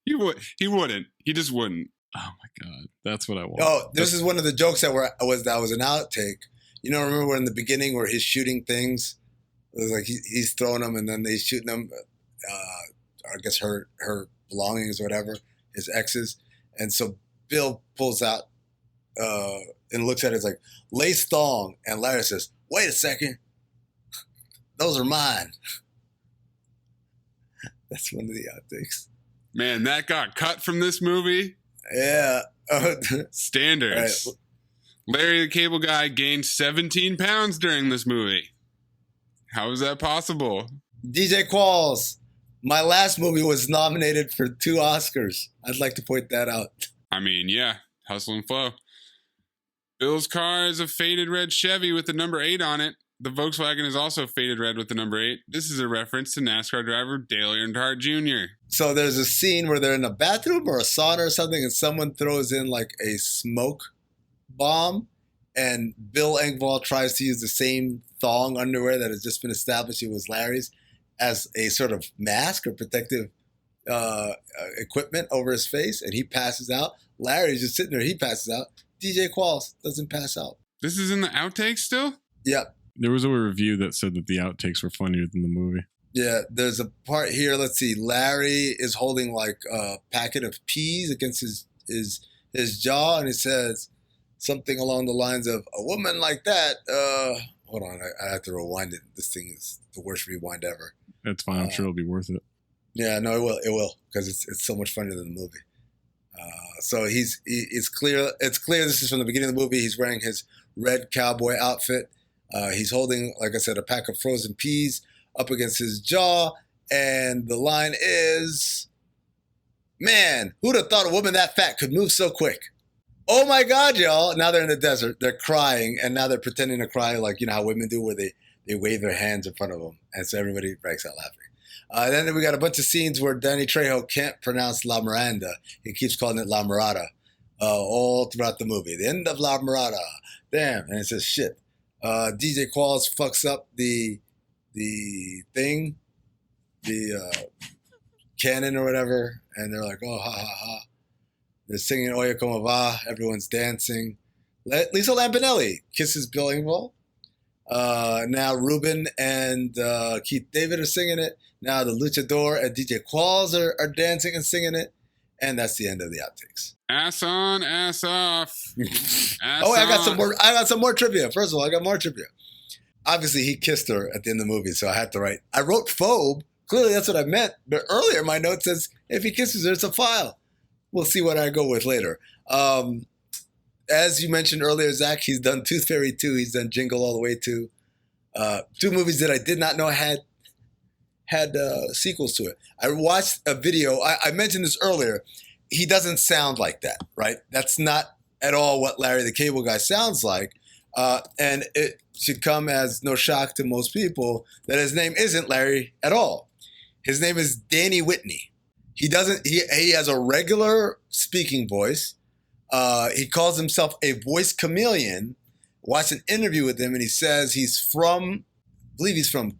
He wouldn't. He just wouldn't. Oh my God. That's what I want. Oh, this is one of the jokes that was an outtake. You know, remember in the beginning where he's shooting things? It was like he's throwing them and then he's shooting them. I guess her belongings or whatever, his exes. And so Bill pulls out and looks at it, it's like, lace thong. And Larry says, "Wait a second. Those are mine." That's one of the outtakes. Man, that got cut from this movie. Yeah. Standards. Right. Larry the Cable Guy gained 17 pounds during this movie. How is that possible? DJ Qualls, my last movie was nominated for 2 Oscars. I'd like to point that out. I mean, yeah, hustle and flow. Bill's car is a faded red Chevy with the number 8 on it. The Volkswagen is also faded red with the number 8. This is a reference to NASCAR driver Dale Earnhardt Jr. So there's a scene where they're in a bathroom or a sauna or something, and someone throws in like a smoke bomb, and Bill Engvall tries to use the same thong underwear that has just been established it was Larry's as a sort of mask or protective equipment over his face, and he passes out. Larry's just sitting there. He passes out. DJ Qualls doesn't pass out. This is in the outtakes still? Yep. There was a review that said that the outtakes were funnier than the movie. Yeah, there's a part here. Let's see. Larry is holding like a packet of peas against his jaw, and he says something along the lines of, "A woman like that." Hold on, I have to rewind it. This thing is the worst rewind ever. That's fine. I'm sure it'll be worth it. Yeah, no, it will because it's so much funnier than the movie. So it's clear. It's clear this is from the beginning of the movie. He's wearing his red cowboy outfit. He's holding, like I said, a pack of frozen peas up against his jaw. And the line is, "Man, who'd have thought a woman that fat could move so quick?" Oh my God, y'all. Now they're in the desert. They're crying. And now they're pretending to cry like, you know how women do where they wave their hands in front of them. And so everybody breaks out laughing. Then we got a bunch of scenes where Danny Trejo can't pronounce La Miranda. He keeps calling it La Mirada all throughout the movie. The end of La Mirada. Damn. And it says shit. DJ Qualls fucks up the thing, the cannon or whatever, and they're like, "Oh, ha, ha, ha." They're singing Oye Como Va. Everyone's dancing. Lisa Lampanelli kisses Bill Engvall. Now Ruben and Keith David are singing it. Now the Luchador and DJ Qualls are dancing and singing it. And that's the end of the outtakes. Ass on, ass off. Ass I got some more trivia. First of all, I got more trivia. Obviously, he kissed her at the end of the movie, so I had to write. I wrote phobe. Clearly, that's what I meant. But earlier, my note says, if he kisses her, it's a file. We'll see what I go with later. As you mentioned earlier, Zach, he's done Tooth Fairy 2. He's done Jingle All the Way 2. 2 movies that I did not know had sequels to it. I watched a video. I mentioned this earlier. He doesn't sound like that, right? That's not at all what Larry the Cable Guy sounds like. And it should come as no shock to most people that his name isn't Larry at all. His name is Danny Whitney. He has a regular speaking voice. He calls himself a voice chameleon. Watched an interview with him, and he says I believe he's from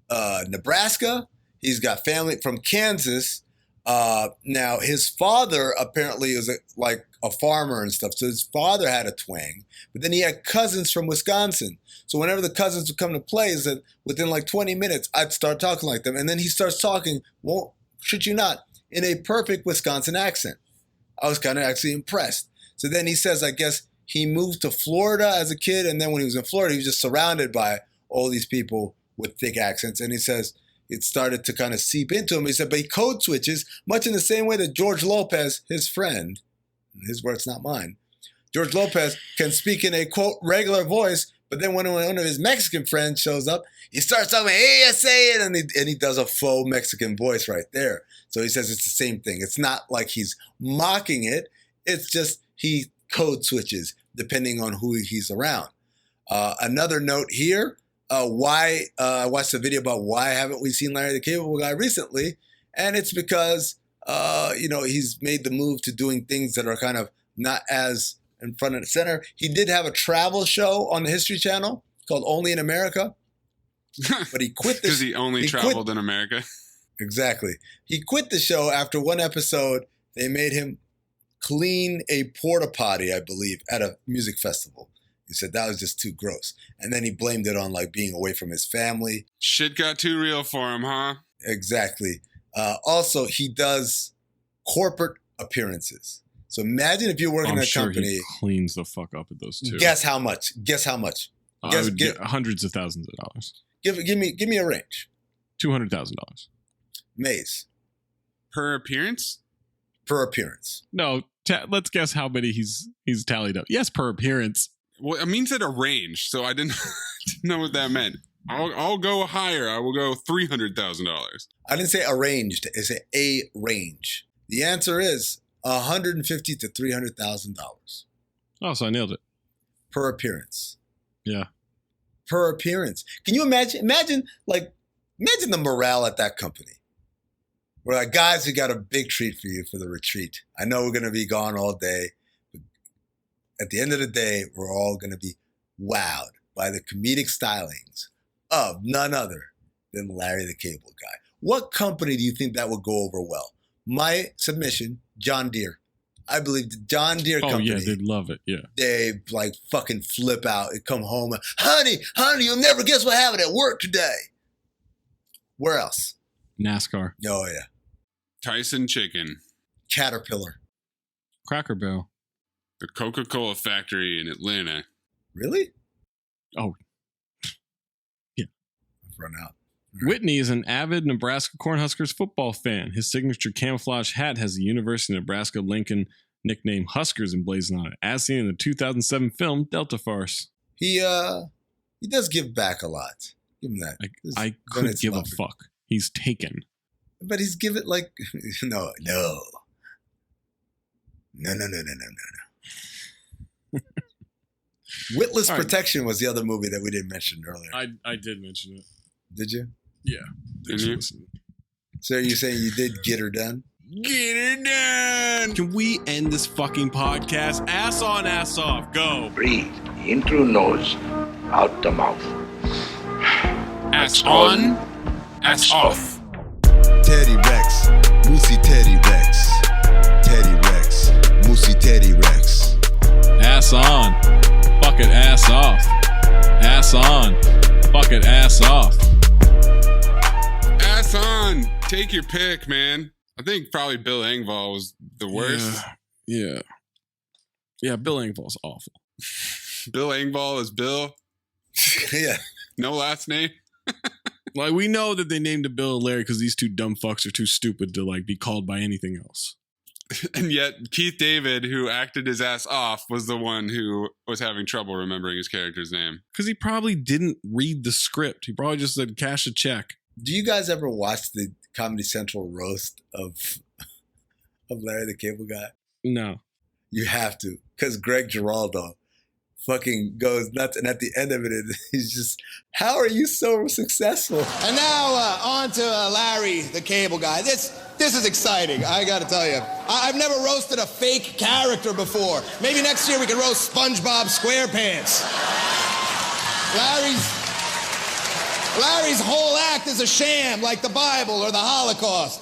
Nebraska. He's got family from Kansas. Now, his father apparently was like a farmer and stuff. So his father had a twang, but then he had cousins from Wisconsin. So whenever the cousins would come to play, is that within like 20 minutes, I'd start talking like them. And then he starts talking, well, should you not, in a perfect Wisconsin accent. I was kind of actually impressed. So then he says, I guess he moved to Florida as a kid. And then when he was in Florida, he was just surrounded by all these people with thick accents. And he says it started to kind of seep into him. He said, but he code switches much in the same way that George Lopez, his friend, his words, not mine, George Lopez can speak in a, quote, regular voice. But then when one of his Mexican friends shows up, he starts talking, hey, I say it. And he does a faux Mexican voice right there. So he says it's the same thing. It's not like he's mocking it. It's just he code switches depending on who he's around. Another note here, I watched a video about why haven't we seen Larry the Cable Guy recently. And it's because, he's made the move to doing things that are kind of not as in front of the center. He did have a travel show on the History Channel called Only in America, but he quit because he only traveled in America. Exactly. He quit the show after one episode. They made him clean a porta potty, I believe, at a music festival. He said that was just too gross. And then he blamed it on like being away from his family. Shit got too real for him, huh? Exactly. Also, he does corporate appearances. So imagine if you're working at a company. He cleans the fuck up at those two. Guess how much? I would get hundreds of thousands of dollars. Give me a range. $200,000. Maze. Per appearance? Per appearance. No, let's guess how many he's tallied up. Yes, per appearance. Well, it means at a range, so I didn't know what that meant. I'll go higher. I will go $300,000. I didn't say arranged. I said a range. The answer is $150,000 to $300,000. Oh, so I nailed it. Per appearance. Yeah. Per appearance. Can you imagine the morale at that company? We're like, guys, we got a big treat for you for the retreat. I know we're going to be gone all day. But at the end of the day, we're all going to be wowed by the comedic stylings of none other than Larry the Cable Guy. What company do you think that would go over well? My submission, John Deere. I believe the John Deere company. Oh, yeah, they'd love it, yeah. They like fucking flip out and come home and, honey, you'll never guess what happened at work today. Where else? NASCAR. Oh, yeah. Tyson Chicken. Caterpillar. Cracker Barrel. The Coca-Cola factory in Atlanta. Really? Oh. Yeah. I've run out. Whitney is an avid Nebraska Cornhuskers football fan. His signature camouflage hat has the University of Nebraska-Lincoln nickname Huskers emblazoned on it, as seen in the 2007 film Delta Farce. He does give back a lot. Give him that. I couldn't give a fuck. He's taken. But he's given like no. Witless Protection was the other movie that we didn't mention earlier. I did mention it. Did you? Yeah. Did you? So you're saying you did get her done? Get her done! Can we end this fucking podcast? Ass on, ass off. Go. Breathe in through nose, out the mouth. Ass on, ass off. Teddy Rex, Moosey Teddy Rex. Teddy Rex, Moosey Teddy Rex. Ass on. Fuck it, ass off. Ass on. Fuck it, ass off. Ass on. Take your pick, man. I think probably Bill Engvall was the worst. Yeah, Bill Engvall's awful. Bill Engvall is Bill? Yeah. No last name? Like, we know that they named it Bill and Larry because these two dumb fucks are too stupid to, like, be called by anything else. And yet Keith David, who acted his ass off, was the one who was having trouble remembering his character's name. Because he probably didn't read the script. He probably just said, cash a check. Do you guys ever watch the Comedy Central roast of Larry the Cable Guy? No. You have to. Because Greg Giraldo fucking goes nuts. And at the end of it, he's just, how are you so successful? And now on to Larry, the cable guy. This is exciting, I gotta tell you. I've never roasted a fake character before. Maybe next year we can roast SpongeBob SquarePants. Larry's whole act is a sham, like the Bible or the Holocaust.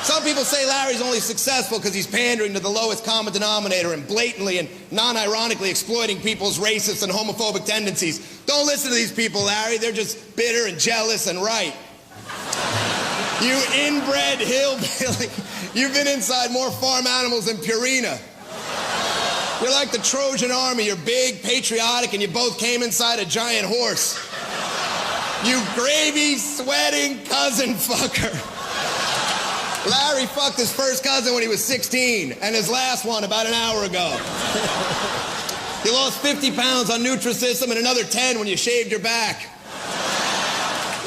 Some people say Larry's only successful because he's pandering to the lowest common denominator and blatantly and non-ironically exploiting people's racist and homophobic tendencies. Don't listen to these people, Larry. They're just bitter and jealous and right. You inbred hillbilly. You've been inside more farm animals than Purina. You're like the Trojan army. You're big, patriotic, and you both came inside a giant horse. You gravy sweating cousin fucker. Larry fucked his first cousin when he was 16, and his last one about an hour ago. You lost 50 pounds on Nutrisystem and another 10 when you shaved your back.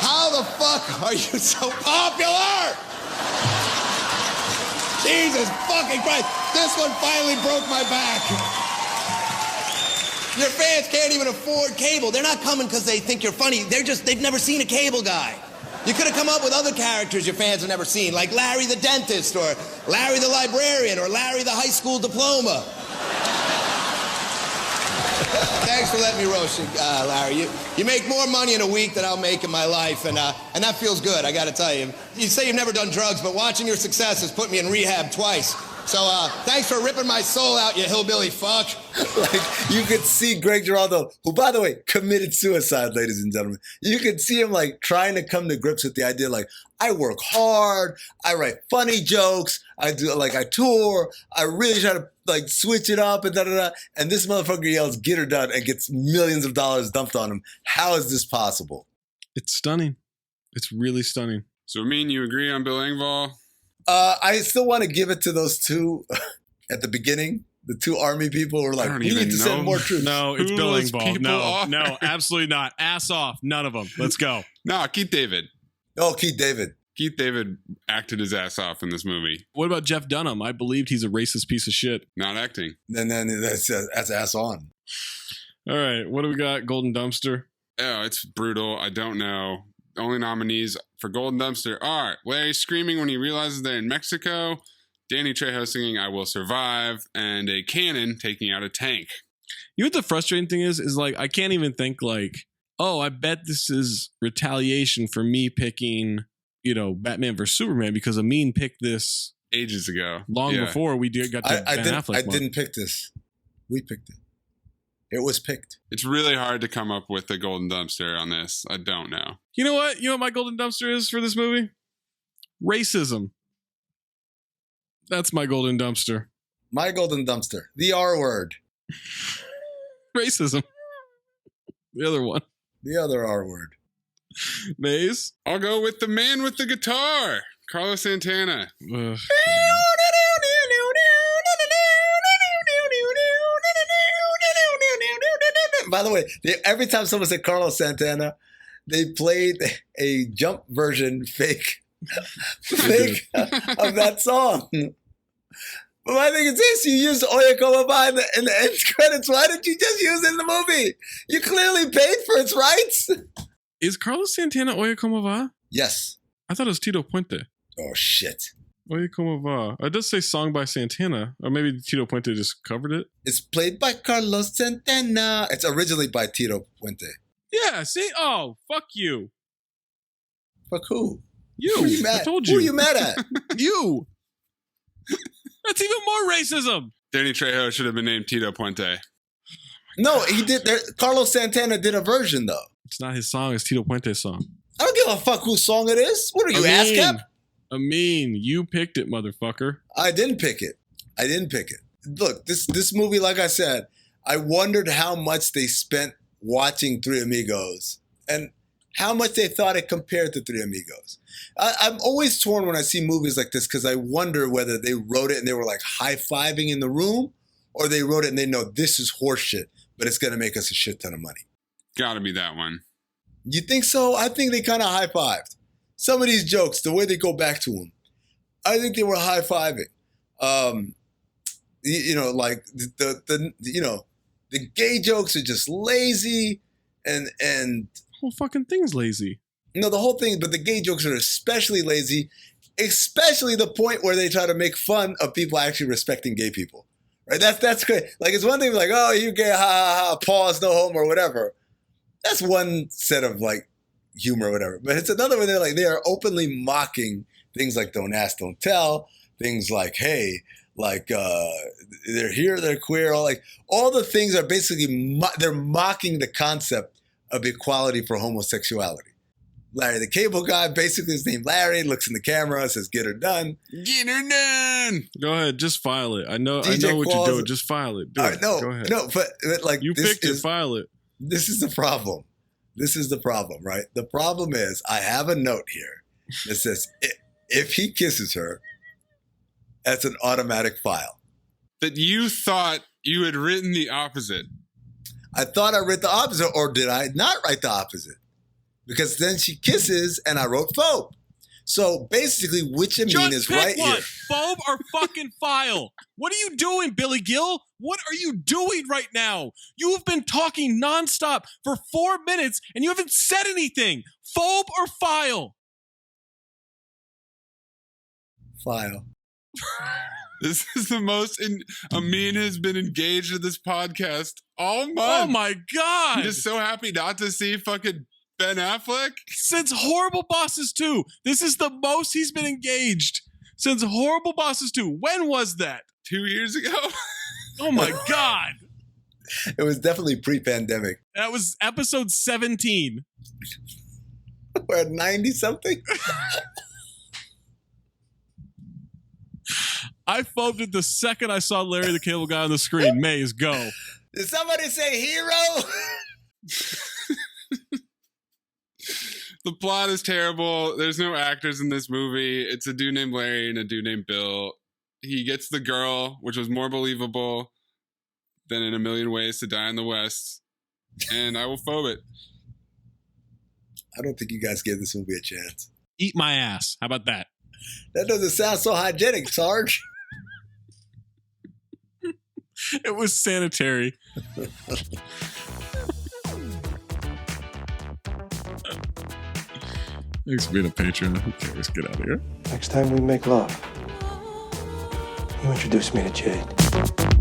How the fuck are you so popular? Jesus fucking Christ. This one finally broke my back. Your fans can't even afford cable. They're not coming because they think you're funny. They've never seen a cable guy. You could have come up with other characters your fans have never seen, like Larry the dentist, or Larry the librarian, or Larry the high school diploma. Thanks for letting me roast you, Larry. You make more money in a week than I'll make in my life, and that feels good, I gotta tell you. You say you've never done drugs, but watching your success has put me in rehab twice. So, thanks for ripping my soul out, you hillbilly fuck. Like, you could see Greg Giraldo, who, by the way, committed suicide, ladies and gentlemen. You could see him, like, trying to come to grips with the idea, like, I work hard, I write funny jokes, I tour, I really try to, like, switch it up and da-da-da. And this motherfucker yells, get her done, and gets millions of dollars dumped on him. How is this possible? It's stunning. It's really stunning. So, you agree on Bill Engvall? I still want to give it to those two at the beginning. The two army people were like, we need to send more troops. No, it's Bill Engvall. No, absolutely not. Ass off. None of them. Let's go. No, Keith David. Oh, Keith David. Keith David acted his ass off in this movie. What about Jeff Dunham? I believed he's a racist piece of shit. Not acting. And then that's ass on. All right, what do we got? Golden Dumpster? Oh, it's brutal. I don't know. Only nominees for Golden Dumpster are Larry screaming when he realizes they're in Mexico, Danny Trejo singing I Will Survive, and a cannon taking out a tank. You know what the frustrating thing is like, I can't even think like, oh, I bet this is retaliation for me picking, Batman vs. Superman because Amin picked this ages ago. Long before we got to Ben Affleck. I didn't pick this. We picked it. It was picked. It's really hard to come up with a Golden Dumpster on this. I don't know. You know what? You know what my Golden Dumpster is for this movie? Racism. That's my Golden Dumpster. My Golden Dumpster. The R word. Racism. The other one. The other R word. Maze? I'll go with the man with the guitar. Carlos Santana. By the way, every time someone said Carlos Santana, they played a jump version fake of that song. But my thing is this, you used Oye Como Va in the end credits. Why didn't you just use it in the movie? You clearly paid for its rights. Is Carlos Santana Oye Como Va? Yes. I thought it was Tito Puente. Oh, shit. Oye Como Va. It does say song by Santana. Or maybe Tito Puente just covered it. It's played by Carlos Santana. It's originally by Tito Puente. Yeah, see? Oh, fuck you. Fuck who? You. Who are you mad? I told you. Who are you mad at? You. That's even more racism. Danny Trejo should have been named Tito Puente. No, he did. Carlos Santana did a version, though. It's not his song. It's Tito Puente's song. I don't give a fuck whose song it is. What are you, ASCAP? Amin, you picked it, motherfucker. I didn't pick it. Look, this movie, like I said, I wondered how much they spent watching Three Amigos and how much they thought it compared to Three Amigos. I'm always torn when I see movies like this because I wonder whether they wrote it and they were like high-fiving in the room or they wrote it and they know this is horseshit, but it's going to make us a shit ton of money. Gotta be that one. You think so? I think they kind of high-fived. Some of these jokes, the way they go back to them, I think they were high-fiving. like the gay jokes are just lazy and the whole fucking thing's lazy. No, the whole thing, but the gay jokes are especially lazy, especially the point where they try to make fun of people actually respecting gay people. Right? That's great. Like, it's one thing like, oh, you gay, ha ha ha, pause, no homo, or whatever. That's one set of like humor or whatever. But it's another one they are openly mocking things like don't ask, don't tell, things like, hey, like they're here, they're queer, all the things are basically they're mocking the concept of equality for homosexuality. Larry the Cable Guy, basically his name Larry, looks in the camera, says get her done. Get her done. Go ahead, just file it. I know what Qualls, you're doing. Just file it. Go ahead. No, but like you picked it, file it. This is the problem. This is the problem, right? The problem is I have a note here that says if he kisses her, that's an automatic file. That you thought you had written the opposite. I thought I read the opposite, or did I not write the opposite? Because then she kisses, and I wrote phobe. So basically, which Amin is right one. Here. Phobe or fucking file. What are you doing, Billy Gill? What are you doing right now? You have been talking nonstop for 4 minutes, and you haven't said anything. Phobe or file? File. This is the most Amin has been engaged in this podcast all month. Oh my God. I'm just so happy not to see fucking Ben Affleck. Since Horrible Bosses 2. This is the most he's been engaged since Horrible Bosses 2. When was that? 2 years ago? Oh my God. It was definitely pre-pandemic. That was episode 17. We're at 90-something? I phobed it the second I saw Larry the Cable Guy on the screen. Maze, go. Did somebody say hero? The plot is terrible. There's no actors in this movie. It's a dude named Larry and a dude named Bill. He gets the girl, which was more believable than In a Million Ways to Die in the West. And I will phobe it. I don't think you guys gave this movie a chance. Eat my ass. How about that? That doesn't sound so hygienic, Sarge. It was sanitary. Thanks for being a patron. Okay, let's get out of here. Next time we make love, you introduce me to Jade.